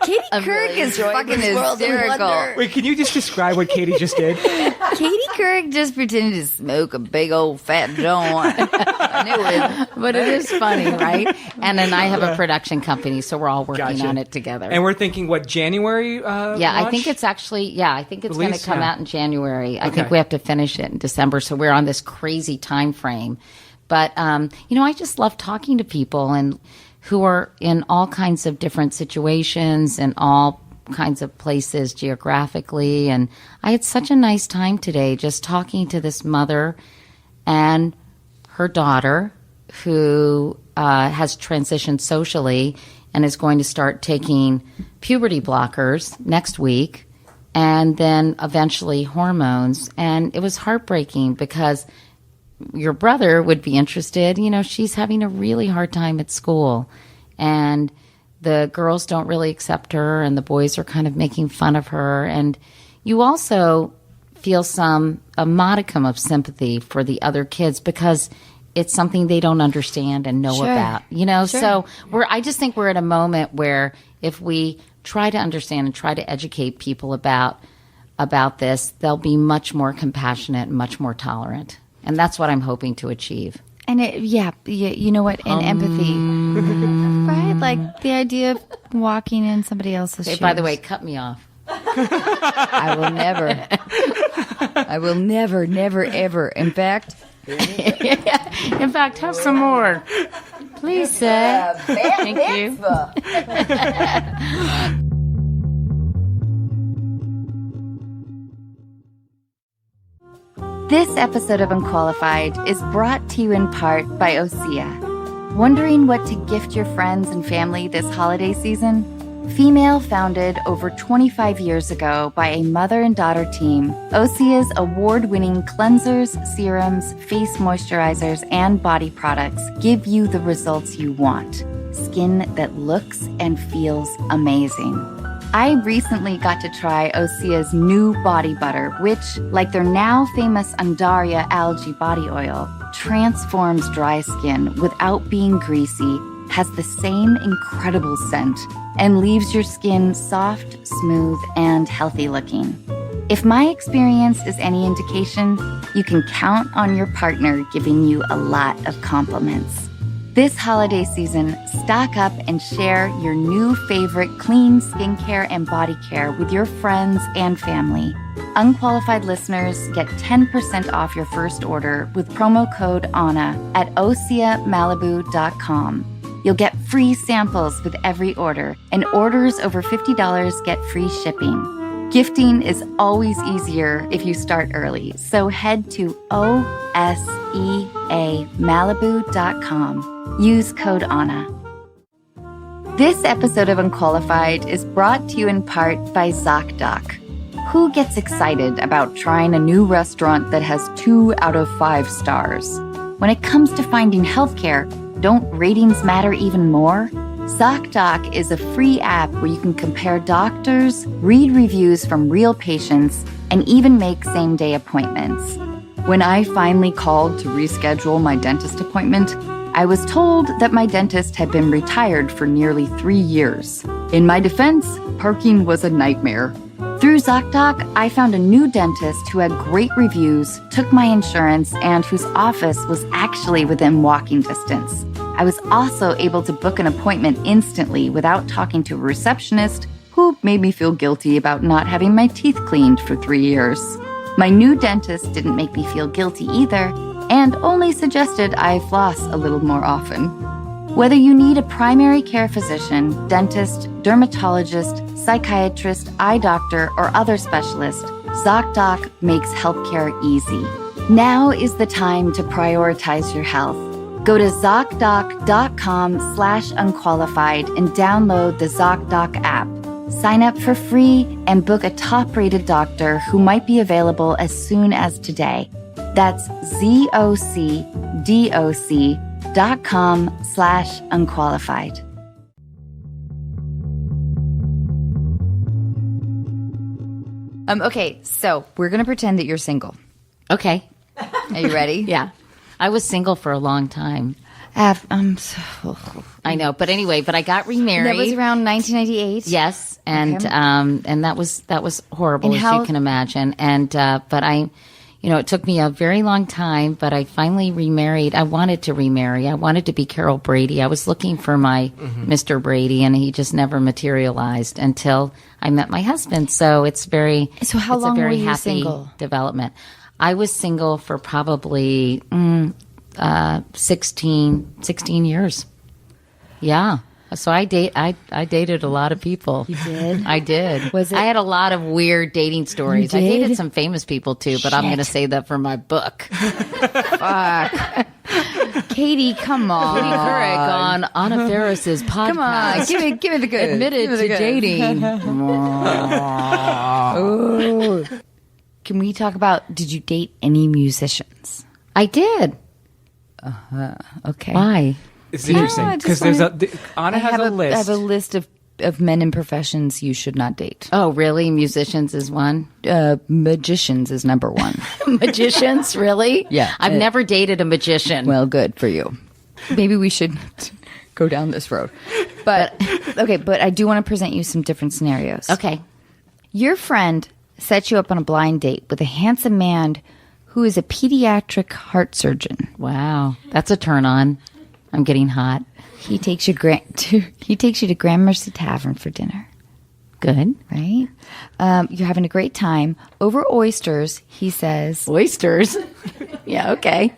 S3: Katie Couric is fucking hysterical.
S4: Wait, can you just describe what Katie just did?
S3: Katie Couric just pretended to smoke a big old fat joint. And it was,
S2: but it is funny, right? And then I have a production company, so we're all working
S4: Gotcha.
S2: on it together.
S4: And we're thinking, what, January?
S2: Yeah, I think it's actually, I think it's going to
S4: Release?
S2: come
S4: Yeah.
S2: out in January. I
S4: Okay.
S2: think we have to finish it in December, so we're on this crazy time frame. But, I just love talking to people and who are in all kinds of different situations and all kinds of places geographically. And I had such a nice time today just talking to this mother and her daughter who has transitioned socially and is going to start taking puberty blockers next week and then eventually hormones. And it was heartbreaking because your brother would be interested. She's having a really hard time at school, and the girls don't really accept her, and the boys are kind of making fun of her. And you also feel a modicum of sympathy for the other kids because it's something they don't understand and know
S3: Sure.
S2: about.
S3: Sure.
S2: So I just think we're at a moment where if we try to understand and try to educate people about this, they'll be much more compassionate and much more tolerant. And that's what I'm hoping to achieve.
S3: and you know what? And empathy. Right? Like the idea of walking in somebody else's
S2: Hey,
S3: shoes.
S2: by the way, cut me off.
S3: I will never, never, ever. In fact,
S2: In fact, have some more. Please, sir. Thank you.
S1: This episode of Unqualified is brought to you in part by Osea. Wondering what to gift your friends and family this holiday season? Female founded over 25 years ago by a mother and daughter team, Osea's award-winning cleansers, serums, face moisturizers, and body products give you the results you want. Skin that looks and feels amazing. I recently got to try Osea's new body butter, which, like their now famous Undaria algae body oil, transforms dry skin without being greasy, has the same incredible scent, and leaves your skin soft, smooth, and healthy looking. If my experience is any indication, you can count on your partner giving you a lot of compliments. This holiday season, stock up and share your new favorite clean skincare and body care with your friends and family. Unqualified listeners get 10% off your first order with promo code ANNA at OseaMalibu.com. You'll get free samples with every order, and orders over $50 get free shipping. Gifting is always easier if you start early, so head to OSEAMalibu.com. Use code ANNA. This episode of Unqualified is brought to you in part by ZocDoc. Who gets excited about trying a new restaurant that has 2 out of 5 stars? When it comes to finding healthcare, don't ratings matter even more? ZocDoc is a free app where you can compare doctors, read reviews from real patients, and even make same-day appointments. When I finally called to reschedule my dentist appointment, I was told that my dentist had been retired for nearly 3 years. In my defense, parking was a nightmare. Through ZocDoc, I found a new dentist who had great reviews, took my insurance, and whose office was actually within walking distance. I was also able to book an appointment instantly without talking to a receptionist who made me feel guilty about not having my teeth cleaned for 3 years. My new dentist didn't make me feel guilty either, and only suggested I floss a little more often. Whether you need a primary care physician, dentist, dermatologist, psychiatrist, eye doctor, or other specialist, ZocDoc makes healthcare easy. Now is the time to prioritize your health. Go to ZocDoc.com/unqualified and download the ZocDoc app. Sign up for free and book a top-rated doctor who might be available as soon as today. That's ZocDoc.com/unqualified.
S3: Okay, so we're going to pretend that you're single.
S2: Okay.
S3: Are you ready?
S2: Yeah. I was single for a long time.
S3: I
S2: know, but anyway, I got remarried.
S3: That was around 1998.
S2: Yes, and
S3: Okay.
S2: And that was horrible,
S3: And
S2: as
S3: how-
S2: you can imagine. And but I, it took me a very long time, but I finally remarried. I wanted to remarry. I wanted to be Carol Brady. I was looking for my Mr. Brady, and he just never materialized until I met my husband. So it's very
S3: So how
S2: it's
S3: long
S2: a very
S3: were you
S2: happy
S3: single?
S2: development. I was single for probably 16 years. Yeah. So I dated a lot of people. You
S3: did?
S2: I did.
S3: Was it-
S2: I had a lot of weird dating stories.
S3: You
S2: I
S3: did?
S2: dated some famous people too, but I'm going to say that for my book.
S3: Fuck. Katie, come on.
S2: Katie Couric on Anna Faris's podcast.
S3: Come on, give me the good.
S2: Admitted
S3: Give me the
S2: to
S3: good.
S2: dating.
S3: Ooh. Can we talk about? Did you date any musicians?
S2: I did.
S3: Okay.
S2: Why?
S4: It's interesting
S3: I
S4: because
S3: just
S4: Anna has
S3: I
S4: a list.
S3: have a list of men in professions you should not date.
S2: Oh, really? Musicians is one?
S3: Magicians is number one.
S2: Magicians? Really?
S3: Yeah.
S2: I've never dated a magician.
S3: Well, good for you. Maybe we should go down this road. But okay, but I do want to present you some different scenarios.
S2: Okay.
S3: Your friend set you up on a blind date with a handsome man who is a pediatric heart surgeon.
S2: Wow. That's a turn on. I'm getting hot.
S3: He takes you to Gramercy Tavern for dinner.
S2: Good.
S3: Right? You're having a great time. Over oysters, he says,
S2: Oysters. Yeah, okay.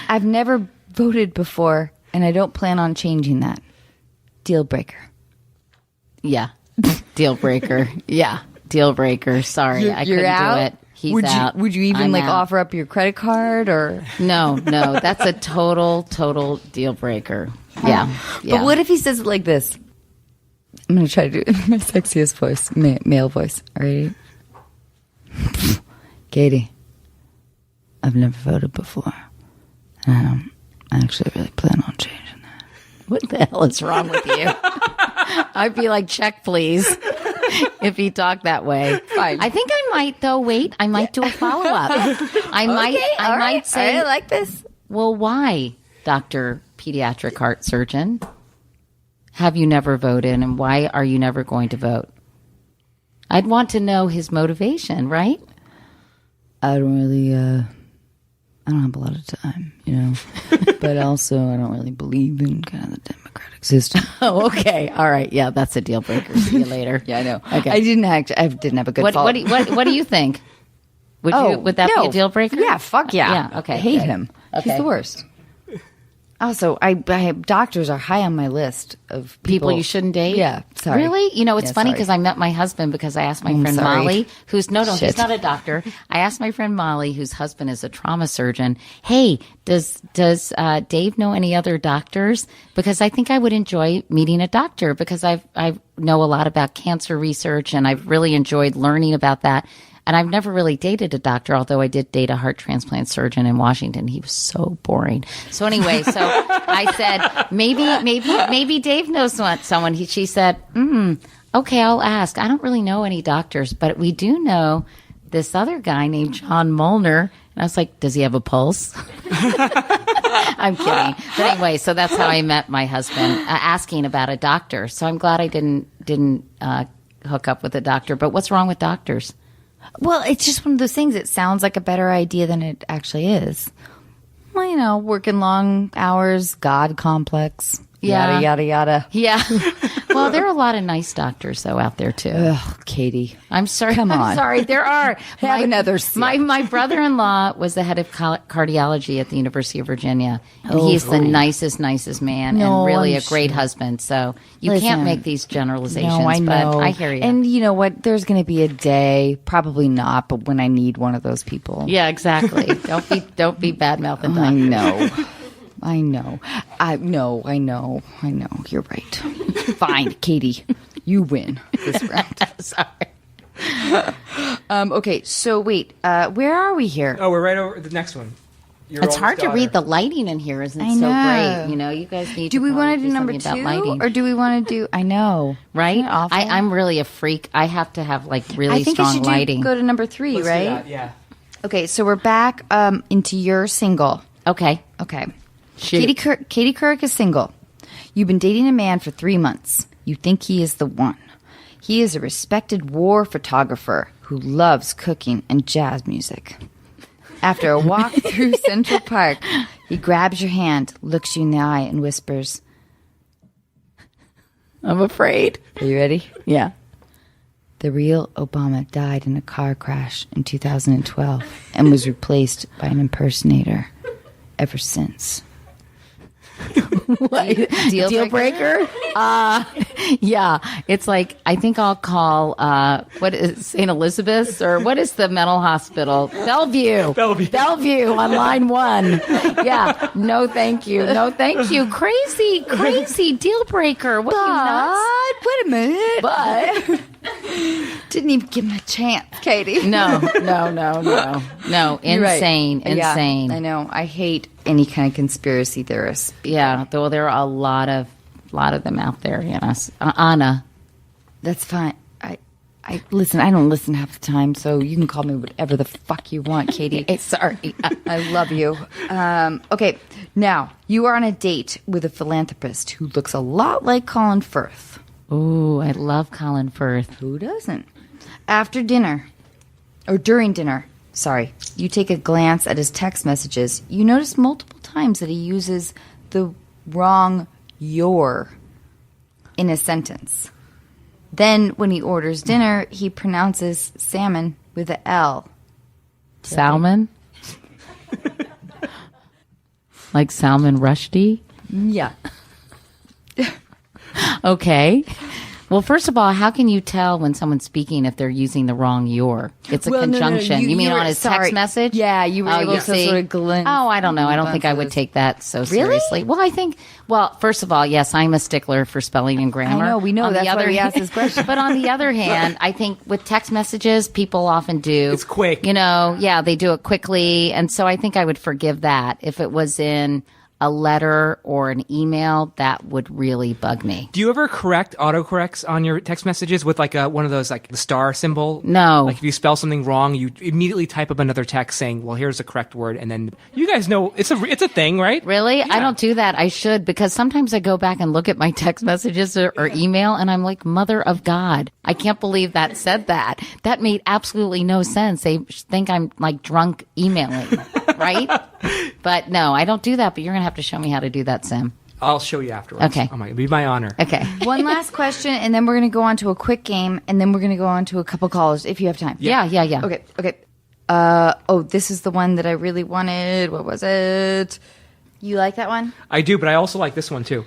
S3: I've never voted before, and I don't plan on changing that. Deal breaker.
S2: Yeah. Deal breaker. Yeah. Deal breaker. Sorry. I couldn't do it. He's out.
S3: Would you even
S2: I'm out.
S3: offer up your credit card or?
S2: No. That's a total deal breaker. Yeah.
S3: But what if he says it like this? I'm going to try to do it in my sexiest voice, male voice. All right. Katie, I've never voted before. I actually really plan on changing that.
S2: What the hell is wrong with you? I'd be like, check, please. If he talked that way.
S3: Fine.
S2: I think I might, though. Wait, I might do a follow up. I might say,
S3: I like this.
S2: well, why, Dr. Pediatric Heart Surgeon? Have you never voted, and why are you never going to vote? I'd want to know his motivation, right?
S3: I don't really, I don't have a lot of time, but also I don't really believe in kind of the democratic system.
S2: Oh, okay. All right. Yeah, that's a deal breaker. See you later.
S3: Yeah, I know.
S2: Okay.
S3: I didn't have a good
S2: What
S3: follow.
S2: do you think? Would that be a deal breaker?
S3: Yeah, fuck yeah.
S2: Yeah, okay,
S3: I hate
S2: good.
S3: him. He's
S2: Okay.
S3: the worst. Also, doctors are high on my list of
S2: People you shouldn't date?
S3: Yeah, sorry.
S2: Really? You know, it's
S3: Yeah,
S2: funny
S3: sorry.
S2: because I met my husband because I asked my friend
S3: sorry.
S2: Molly, who's he's
S3: Shit.
S2: not a doctor. I asked my friend Molly, whose husband is a trauma surgeon, hey, does Dave know any other doctors? Because I think I would enjoy meeting a doctor because I know a lot about cancer research and I've really enjoyed learning about that. And I've never really dated a doctor, although I did date a heart transplant surgeon in Washington. He was so boring. So anyway, so I said, maybe Dave knows someone. She said, okay, I'll ask. I don't really know any doctors, but we do know this other guy named John Molnar. And I was like, does he have a pulse? I'm kidding. But anyway, so that's how I met my husband, asking about a doctor. So I'm glad I didn't hook up with a doctor. But what's wrong with doctors?
S3: Well, it's just one of those things. It sounds like a better idea than it actually is. Well, you know, working long hours, God complex,
S2: Yeah.
S3: yada, yada, yada.
S2: Yeah. Well, there are a lot of nice doctors, though, out there, too.
S3: Ugh, Katie.
S2: I'm sorry.
S3: Come
S2: I'm
S3: on.
S2: sorry. There are.
S3: Have another sip.
S2: My brother-in-law was the head of cardiology at the University of Virginia. And he's the nicest man
S3: No,
S2: and really
S3: I'm
S2: a great husband. So you
S3: Listen,
S2: can't make these generalizations.
S3: No, I know.
S2: But I hear you.
S3: And you know what? There's going to be a day, probably not, but when I need one of those people.
S2: yeah, exactly. Don't be bad-mouthing
S3: I
S2: doctors.
S3: know. I know. I know. You're right. Fine, Katie. You win this round.
S2: Sorry.
S3: Okay, so wait. Where are we here?
S4: Oh, we're right over the next one. Your
S2: It's
S4: oldest
S2: hard to
S4: daughter.
S2: read. The lighting in here isn't
S3: I
S2: so
S3: know.
S2: great. You know, you guys need
S3: Do
S2: to
S3: we
S2: probably
S3: want to do number
S2: something
S3: 2?
S2: about lighting.
S3: Or do we want to do... I know.
S2: Right?
S3: Isn't it awful?
S2: I'm really a freak. I have to have like really
S3: I think
S2: strong
S3: it should
S2: lighting.
S3: go to number 3,
S4: Let's do
S3: right?
S4: that, yeah.
S3: Okay, so we're back into your single.
S2: Okay.
S3: Okay.
S2: Shoot.
S3: Katie Couric is single. You've been dating a man for 3 months. You think he is the one. He is a respected war photographer who loves cooking and jazz music. After a walk through Central Park, he grabs your hand, looks you in the eye, and whispers,
S2: I'm afraid.
S3: "Are you ready?
S2: Yeah.
S3: The real Obama died in a car crash in 2012 and was replaced by an impersonator ever since."
S2: What? Deal breaker? Yeah. It's like, I think I'll call, what is St. Elizabeth's or what is the mental hospital? Bellevue on line 1. Yeah. No, thank you. No, thank you. Crazy deal breaker. What, you nuts?
S3: Wait a minute.
S2: But
S3: Didn't even give him a chance, Katie.
S2: no.
S3: You're right.
S2: Insane.
S3: Yeah,
S2: Insane.
S3: I know. I hate any kind of conspiracy theorists.
S2: Yeah. Though there are a lot of them out there. Yes. Anna.
S3: That's fine. I listen. I don't listen half the time, so you can call me whatever the fuck you want, Katie.
S2: Sorry.
S3: I love you. Okay, now you are on a date with a philanthropist who looks a lot like Colin Firth.
S2: Ooh, I love Colin Firth.
S3: Who doesn't? After dinner, or during dinner, sorry, you take a glance at his text messages. You notice multiple times that he uses the wrong "your" in a sentence. Then, when he orders dinner, he pronounces salmon with a L.
S2: Salmon? Like Salman Rushdie?
S3: Yeah.
S2: Okay. Well, first of all, how can you tell when someone's speaking if they're using the wrong "your"? It's a
S3: Well, no,
S2: conjunction. You mean
S3: were-
S2: on his
S3: sorry.
S2: text message?
S3: Yeah, you were able to
S2: see?
S3: sort of glance.
S2: Oh, I don't know. I don't think I would take that so seriously. Well, first of all, yes, I'm a stickler for spelling and grammar.
S3: I know, we know.
S2: On the
S3: That's why
S2: other
S3: we
S2: hand-
S3: asked this question.
S2: But on the other hand, I think with text messages, people often do.
S4: It's quick.
S2: You know, yeah, they do it quickly. And so I think I would forgive that. If it was in a letter or an email, that would really bug me.
S4: Do you ever correct autocorrects on your text messages with like one of those like the star symbol?
S2: No.
S4: Like if you spell something wrong, you immediately type up another text saying, "Well, here's the correct word," and then you guys know it's a thing, right?
S2: Really? I don't do that. I should, because sometimes I go back and look at my text messages or email and I'm like, mother of God, I can't believe that said that. That made absolutely no sense. They think I'm like drunk emailing, right? But no, I don't do that, but you're going to have to show me how to do that, Sam.
S4: I'll show you afterwards.
S2: Okay.
S4: Oh my, it'd be my honor.
S2: Okay.
S3: One last question, and then we're going to go on to a quick game, and then we're going to go on to a couple callers if you have time.
S2: Yeah.
S3: Okay. This is the one that I really wanted. What was it? You like that one?
S4: I do, but I also like this one too.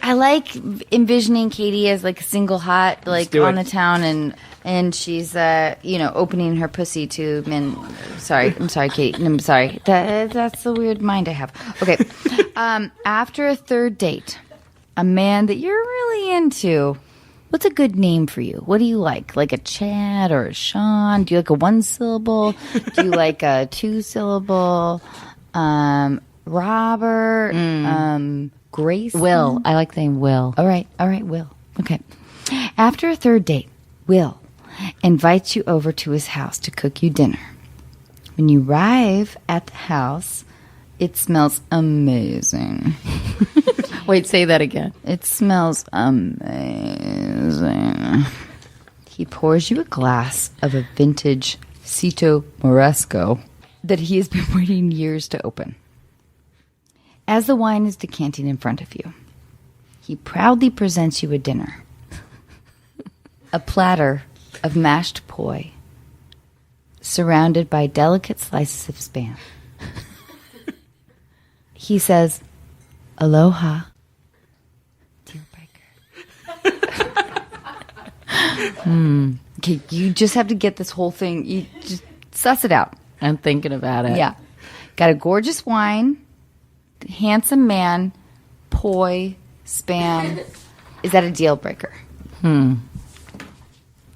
S3: I like envisioning Katie as like a single hot, like
S4: do
S3: on
S4: it.
S3: the town, and she's opening her pussy to men. Sorry, I'm sorry, Kate. I'm sorry. That's the weird mind I have. Okay. After a third date, a man that you're really into. What's a good name for you? What do you like? Like a Chad or a Sean? Do you like a 1-syllable? Do you like a 2-syllable? Robert? Grace?
S2: Will. I like the name Will.
S3: All right, Will. Okay. After a third date, Will invites you over to his house to cook you dinner. When you arrive at the house, it smells amazing.
S2: Wait, say that again.
S3: It smells amazing. He pours you a glass of a vintage Cito Moresco that he has been waiting years to open. As the wine is decanting in front of you, he proudly presents you a dinner. A platter of mashed poi, surrounded by delicate slices of Spam. He says, "Aloha, dealbreaker." Okay, you just have to get this whole thing. You just suss it out.
S2: I'm thinking about it.
S3: Yeah. Got a gorgeous wine, handsome man, poi, Spam. Is that a deal breaker? Do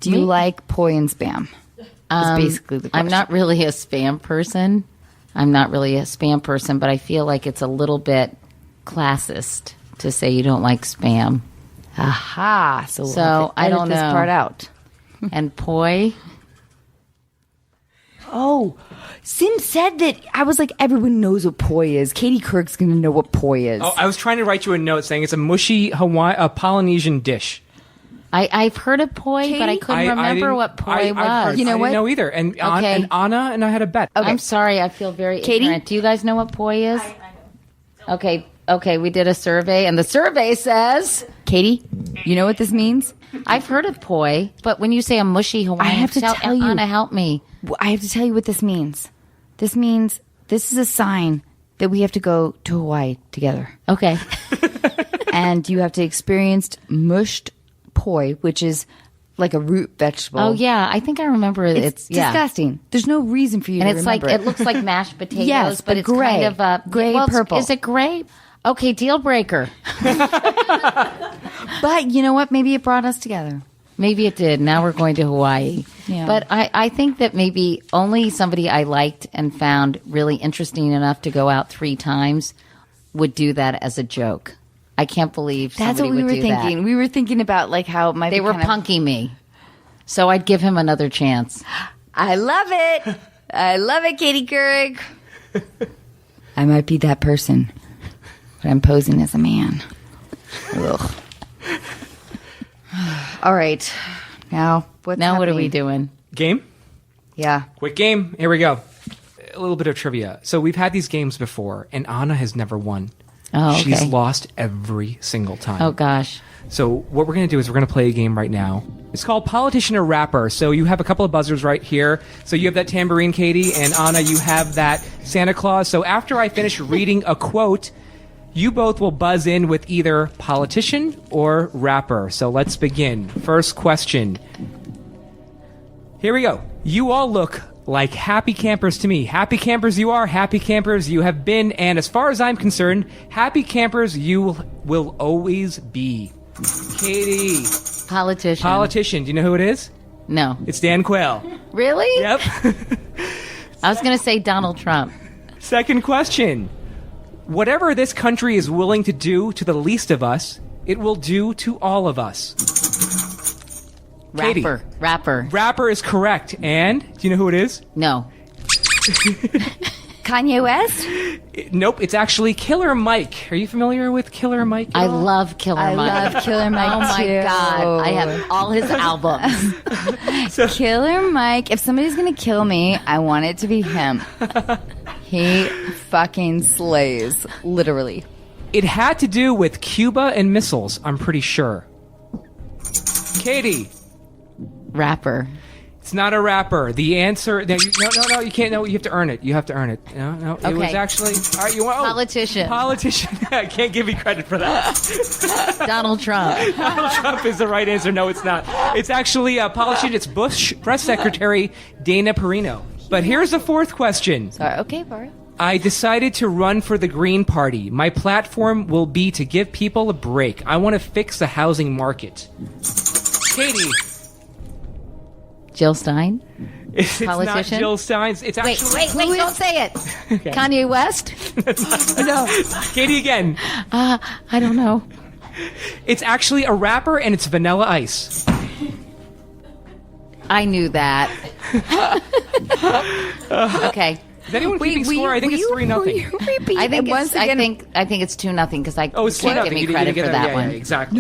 S3: you like poi and Spam? Is basically the question.
S2: I'm not really a spam person. But I feel like it's a little bit classist to say you don't like spam.
S3: Aha. So
S2: I don't
S3: this
S2: know.
S3: part out.
S2: And poi,
S3: Oh, Sim said that. I was like, everyone knows what poi is. Katie Couric's going to know what poi is.
S4: Oh, I was trying to write you a note saying it's a mushy Polynesian dish.
S2: I've heard of poi, but I couldn't remember what poi was.
S3: You know
S4: I
S3: what?
S4: didn't know either. And,
S2: Okay.
S4: and Anna and I had a bet.
S2: I'm sorry, I feel very
S3: Katie?
S2: ignorant. Do you guys know what poi is? I know. Okay, we did a survey, and the survey says...
S3: Katie, you know what this means?
S2: I've heard of poi, but when you say a mushy Hawaiian...
S3: I have to tell you.
S2: Anna, help me.
S3: I have to tell you what this means. This means this is a sign that we have to go to Hawaii together.
S2: Okay.
S3: And you have to experience mushed poi, which is like a root vegetable.
S2: Oh, yeah, I think I remember it.
S3: It's disgusting. There's no reason for you
S2: And
S3: to
S2: it's like,
S3: remember
S2: it looks like mashed potatoes,
S3: Yes,
S2: but
S3: but
S2: it's
S3: gray.
S2: kind of a...
S3: Gray,
S2: well,
S3: purple.
S2: Is it gray? Okay, deal breaker.
S3: But you know what? Maybe it brought us together.
S2: Maybe it did. Now we're going to Hawaii.
S3: Yeah.
S2: But I think that maybe only somebody I liked and found really interesting enough to go out 3 times would do that as a joke. I can't believe
S3: That's
S2: somebody
S3: what we
S2: would
S3: were
S2: do
S3: thinking.
S2: that.
S3: We were thinking about like how it might
S2: They
S3: be
S2: were
S3: kind of-
S2: punking me. So I'd give him another chance.
S3: I love it. I love it, Katie Couric. I might be that person, but I'm posing as a man. Ugh. All right. Now, what
S2: Are we doing?
S4: Game?
S3: Yeah.
S4: Quick game. Here we go. A little bit of trivia. So we've had these games before, and Anna has never won.
S2: Oh, okay.
S4: She's lost every single time.
S2: Oh, gosh.
S4: So what we're going to do is we're going to play a game right now. It's called Politician or Rapper. So you have a couple of buzzers right here. So you have that tambourine, Katie, and Anna, you have that Santa Claus. So after I finish reading a quote, you both will buzz in with either politician or rapper. So let's begin. First question. Here we go. You all look like happy campers to me. Happy campers you are, happy campers you have been, and as far as I'm concerned, happy campers you will always be. Katie.
S2: Politician.
S4: Politician. Do you know who it is?
S2: No.
S4: It's Dan Quayle.
S2: Really?
S4: Yep.
S2: I was going to say Donald Trump.
S4: Second question. Whatever this country is willing to do to the least of us, it will do to all of us. Katie.
S2: Rapper.
S4: Rapper is correct. And do you know who it is?
S2: No.
S3: Kanye West?
S4: Nope, it's actually Killer Mike. Are you familiar with Killer Mike? at
S2: I
S4: all?
S2: love Killer
S3: I
S2: Mike.
S3: love Killer Mike
S2: Oh my
S3: too.
S2: God. I have all his albums.
S3: Killer Mike. If somebody's going to kill me, I want it to be him. He fucking slays, literally.
S4: It had to do with Cuba and missiles, I'm pretty sure. Katie.
S2: Rapper.
S4: It's not a rapper. The answer... No, you can't. No, you have to earn it. You have to earn it. No, it was
S2: Okay.
S4: actually... All right, you want...
S2: Politician.
S4: Politician. I can't give you credit for that.
S2: Donald Trump.
S4: Donald Trump is the right answer. No, it's not. It's actually a politician. It's Bush Press Secretary Dana Perino. But here's the fourth question.
S3: Sorry. Okay, Faris.
S4: I decided to run for the Green Party. My platform will be to give people a break. I want to fix the housing market. Katie.
S2: Jill Stein.
S4: It's not
S2: Politician?
S4: Jill Steins. It's
S2: Wait,
S4: actually...
S2: don't say it. Kanye West?
S3: No.
S4: Katie again.
S2: I don't know.
S4: It's actually a rapper, and it's Vanilla Ice.
S2: I knew that. Okay.
S4: Is anyone keeping score? I think it's 3-0.
S2: I think
S3: once
S2: it's,
S3: again?
S2: I think it's 2-0 because I
S4: Oh, it's
S2: can't
S4: 2-0.
S2: give me
S4: You didn't
S2: credit
S4: get
S2: for
S4: it.
S2: that
S4: Yeah,
S2: one.
S4: yeah, exactly.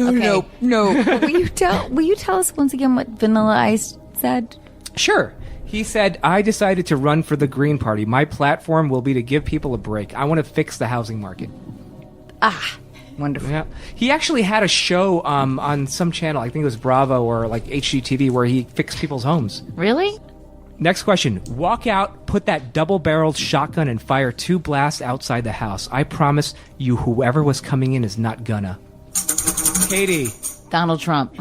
S3: No.
S2: Okay.
S3: Will you tell us once again what Vanilla Ice said?
S4: Sure. He said, I decided to run for the Green Party. My platform will be to give people a break. I want to fix the housing market.
S3: Wonderful.
S4: Yeah. He actually had a show on some channel, I think it was Bravo or like HGTV, where he fixed people's homes.
S2: Really?
S4: Next question. Walk out, put that double-barreled shotgun and fire 2 blasts outside the house. I promise you whoever was coming in is not gonna. Katie.
S2: Donald Trump.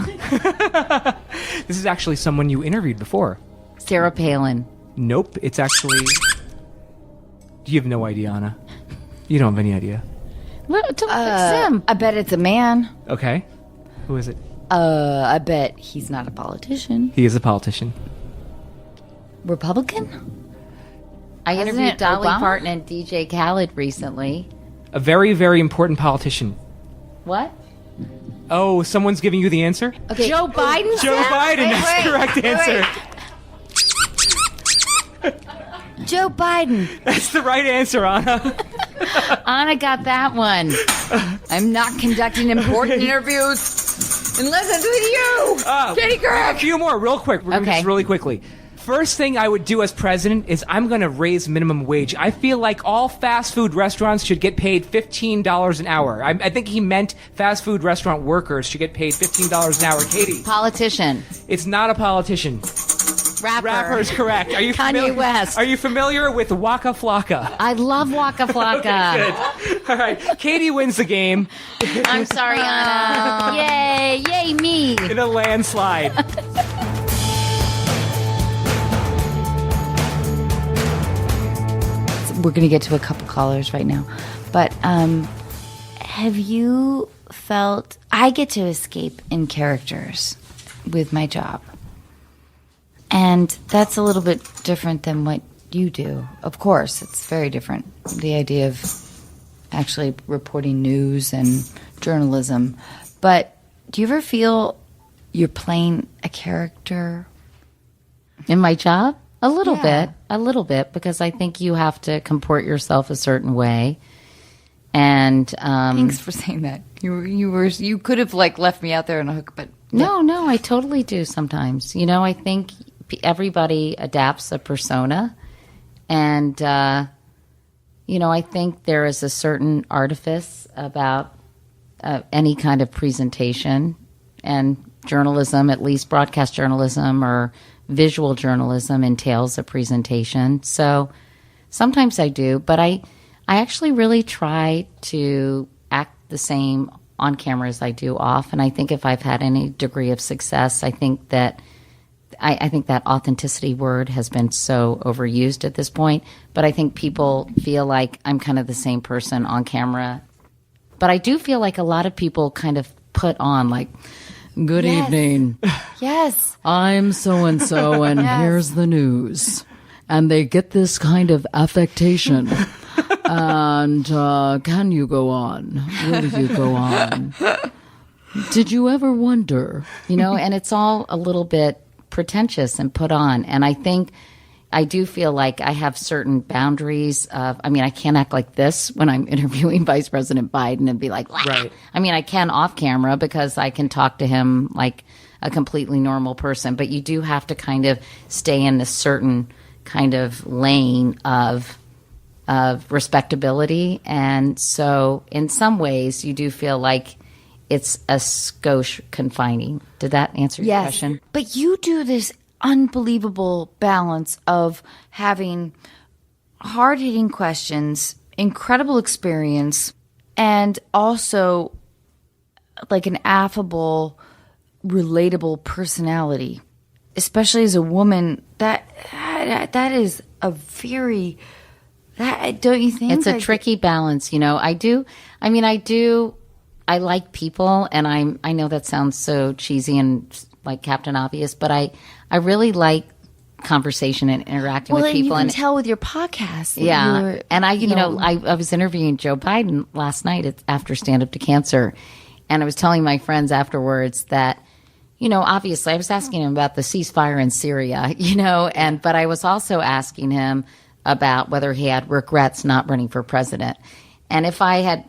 S4: This is actually someone you interviewed before.
S2: Sarah Palin.
S4: Nope. It's actually... You have no idea, Anna. You don't have any idea.
S2: It's him.
S3: I bet it's a man.
S4: Okay. Who is it?
S3: I bet he's not a politician.
S4: He is a politician.
S3: Republican?
S2: I interviewed
S3: President
S2: Dolly
S3: Obama?
S2: Parton and DJ Khaled recently.
S4: A very, very important politician.
S2: What?
S4: Oh, someone's giving you the answer?
S3: Okay.
S2: Joe Biden?
S4: Joe Biden, that's the correct answer.
S3: Joe Biden.
S4: That's the right answer, Anna.
S2: Anna got that one.
S3: I'm not conducting important interviews unless it's with you. Katie
S4: A
S3: Couric.
S4: few more, real quick. We're gonna do
S2: Okay.
S4: this really quickly. First thing I would do as president is I'm going to raise minimum wage. I feel like all fast food restaurants should get paid $15 an hour. I think he meant fast food restaurant workers should get paid $15 an hour. Katie,
S2: Politician.
S4: it's not a politician.
S2: Rapper.
S4: Rapper is correct. Are you
S2: Kanye
S4: familiar?
S2: West.
S4: Are you familiar with Waka Flocka?
S2: I love Waka Flocka.
S4: Good. All right, Katie wins the game
S2: I'm sorry, Anna. Yay. Yay, me.
S4: in a landslide.
S3: We're going to get to a couple callers right now. But have you felt I get to escape in characters with my job? And that's a little bit different than what you do. Of course, it's very different. The idea of actually reporting news and journalism. But do you ever feel you're playing a character?
S2: In my job? A little
S3: Yeah.
S2: bit, because I think you have to comport yourself a certain way. And
S3: Thanks for saying that. You could have like left me out there on a hook, but
S2: no, I totally do sometimes. You know, I think everybody adapts a persona. And, you know, I think there is a certain artifice about any kind of presentation, and journalism, at least broadcast journalism or visual journalism, entails a presentation. So sometimes I do, but I actually really try to act the same on camera as I do off. And I think if I've had any degree of success, I think that I think that authenticity word has been so overused at this point. But I think people feel like I'm kind of the same person on camera. But I do feel like a lot of people kind of put on like, good
S3: Yes.
S2: evening.
S3: yes.
S2: I'm so-and-so, and
S3: Yes.
S2: here's the news. And they get this kind of affectation. And can you go on? Will you go on? Did you ever wonder? You know, and it's all a little bit pretentious and put on. And I think I do feel like I have certain boundaries of, I mean, I can't act like this when I'm interviewing Vice President Biden and be like, "Wah."
S4: Right.
S2: I mean, I can off camera because I can talk to him like a completely normal person, but you do have to kind of stay in a certain kind of lane of respectability. And so in some ways you do feel like it's a skosh confining. Did that answer your
S3: Yes.
S2: question?
S3: But you do this unbelievable balance of having hard-hitting questions, incredible experience, and also like an affable, relatable personality. Especially as a woman, that is a very, that, don't you think?
S2: It's a tricky balance, I like people, and I know that sounds so cheesy and like Captain Obvious, but I really like conversation and interacting with people.
S3: You can
S2: and
S3: tell with your podcast. that
S2: Yeah.
S3: you're,
S2: And I was interviewing Joe Biden last night after Stand Up to Cancer. And I was telling my friends afterwards that, obviously I was asking him about the ceasefire in Syria, but I was also asking him about whether he had regrets not running for president. And if I had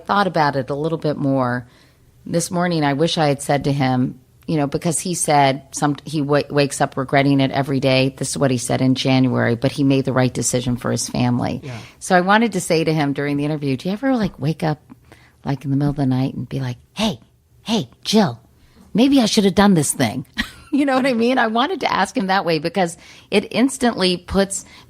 S2: thought about it a little bit more this morning, I wish I had said to him, because he said he wakes up regretting it every day. This is what he said in January, but he made the right decision for his family. Yeah. So I wanted to say to him during the interview, do you ever wake up in the middle of the night and be like, hey, Jill, maybe I should have done this thing. You know what I mean? I wanted to ask him that way because it instantly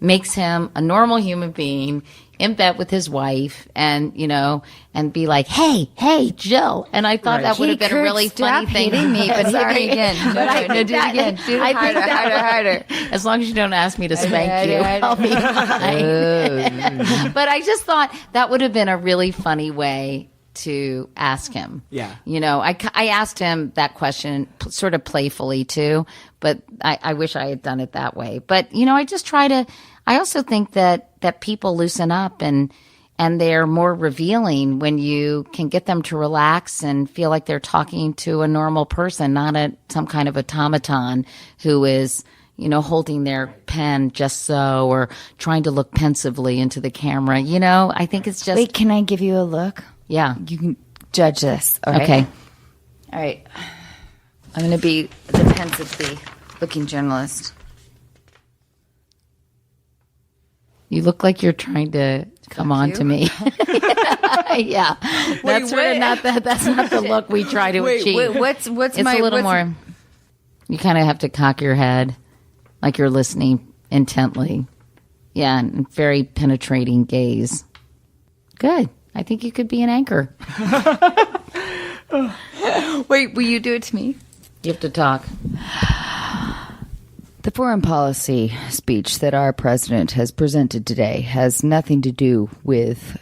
S2: makes him a normal human being in bed with his wife and be like, hey, Jill. And I thought that would have been a really funny thing.
S3: Hitting me, but hit me again. No, do it again. Do it harder.
S2: As long as you don't ask me to spank you, I'll be fine. But I just thought that would have been a really funny way to ask him.
S4: Yeah.
S2: I asked him that question sort of playfully too, but I wish I had done it that way. But, I just try to, I also think that people loosen up and they're more revealing when you can get them to relax and feel like they're talking to a normal person, not some kind of automaton who is, holding their pen just so, or trying to look pensively into the camera. I think it's just.
S3: Wait, can I give you a look?
S2: Yeah.
S3: You can judge this. All right?
S2: Okay.
S3: All right. I'm going to be the pensively looking journalist.
S2: You look like you're trying to come on to me. Yeah. That's not the look we try to achieve.
S3: Wait, what's
S2: it's
S3: my
S2: a little more. You kind of have to cock your head like you're listening intently. Yeah, and very penetrating gaze. Good. I think you could be an anchor.
S3: Wait, will you do it to me?
S2: You have to talk.
S3: The foreign policy speech that our president has presented today has nothing to do with.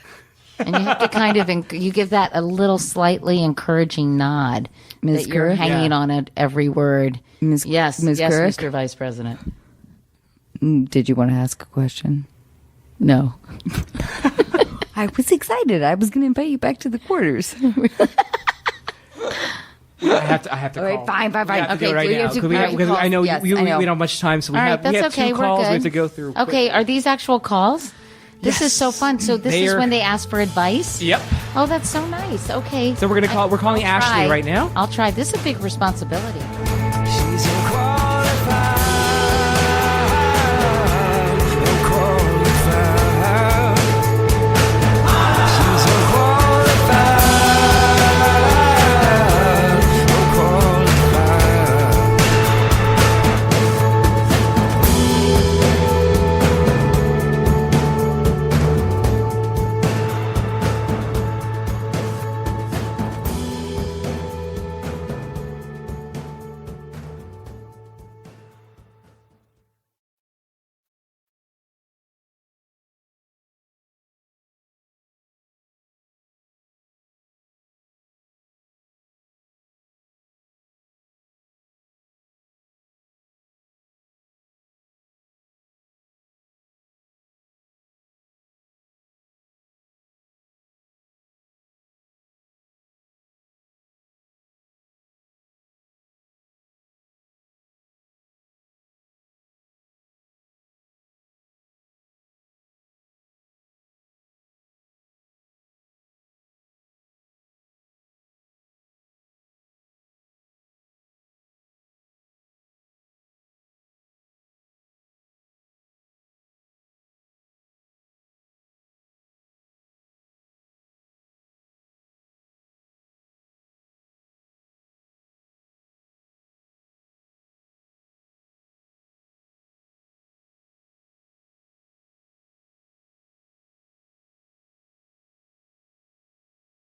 S2: And you have to kind of you give that a little slightly encouraging nod.
S3: Ms.
S2: That you're hanging on it every word. Yes,
S3: Ms. Couric?
S2: Mr. Vice President.
S3: Did you want to ask a question?
S2: No.
S3: I was excited. I was going to invite you back to the quarters.
S4: I have to call.
S3: All right, fine.
S4: We have to do
S3: Okay,
S4: it right
S3: so you
S4: now,
S3: have to
S4: because
S3: call.
S4: I know
S3: Yes,
S4: we
S3: I know.
S4: don't have much time, so we
S2: All right,
S4: have
S2: that's okay.
S4: two
S2: We're
S4: calls
S2: good.
S4: we have to go through.
S2: Okay,
S4: quickly.
S2: are these actual calls? This is so fun. So this is when they ask for advice?
S4: Yep.
S2: Oh, that's so nice. Okay.
S4: So we're calling
S2: I'll
S4: Ashley
S2: try.
S4: right now.
S2: I'll try. This is a big responsibility.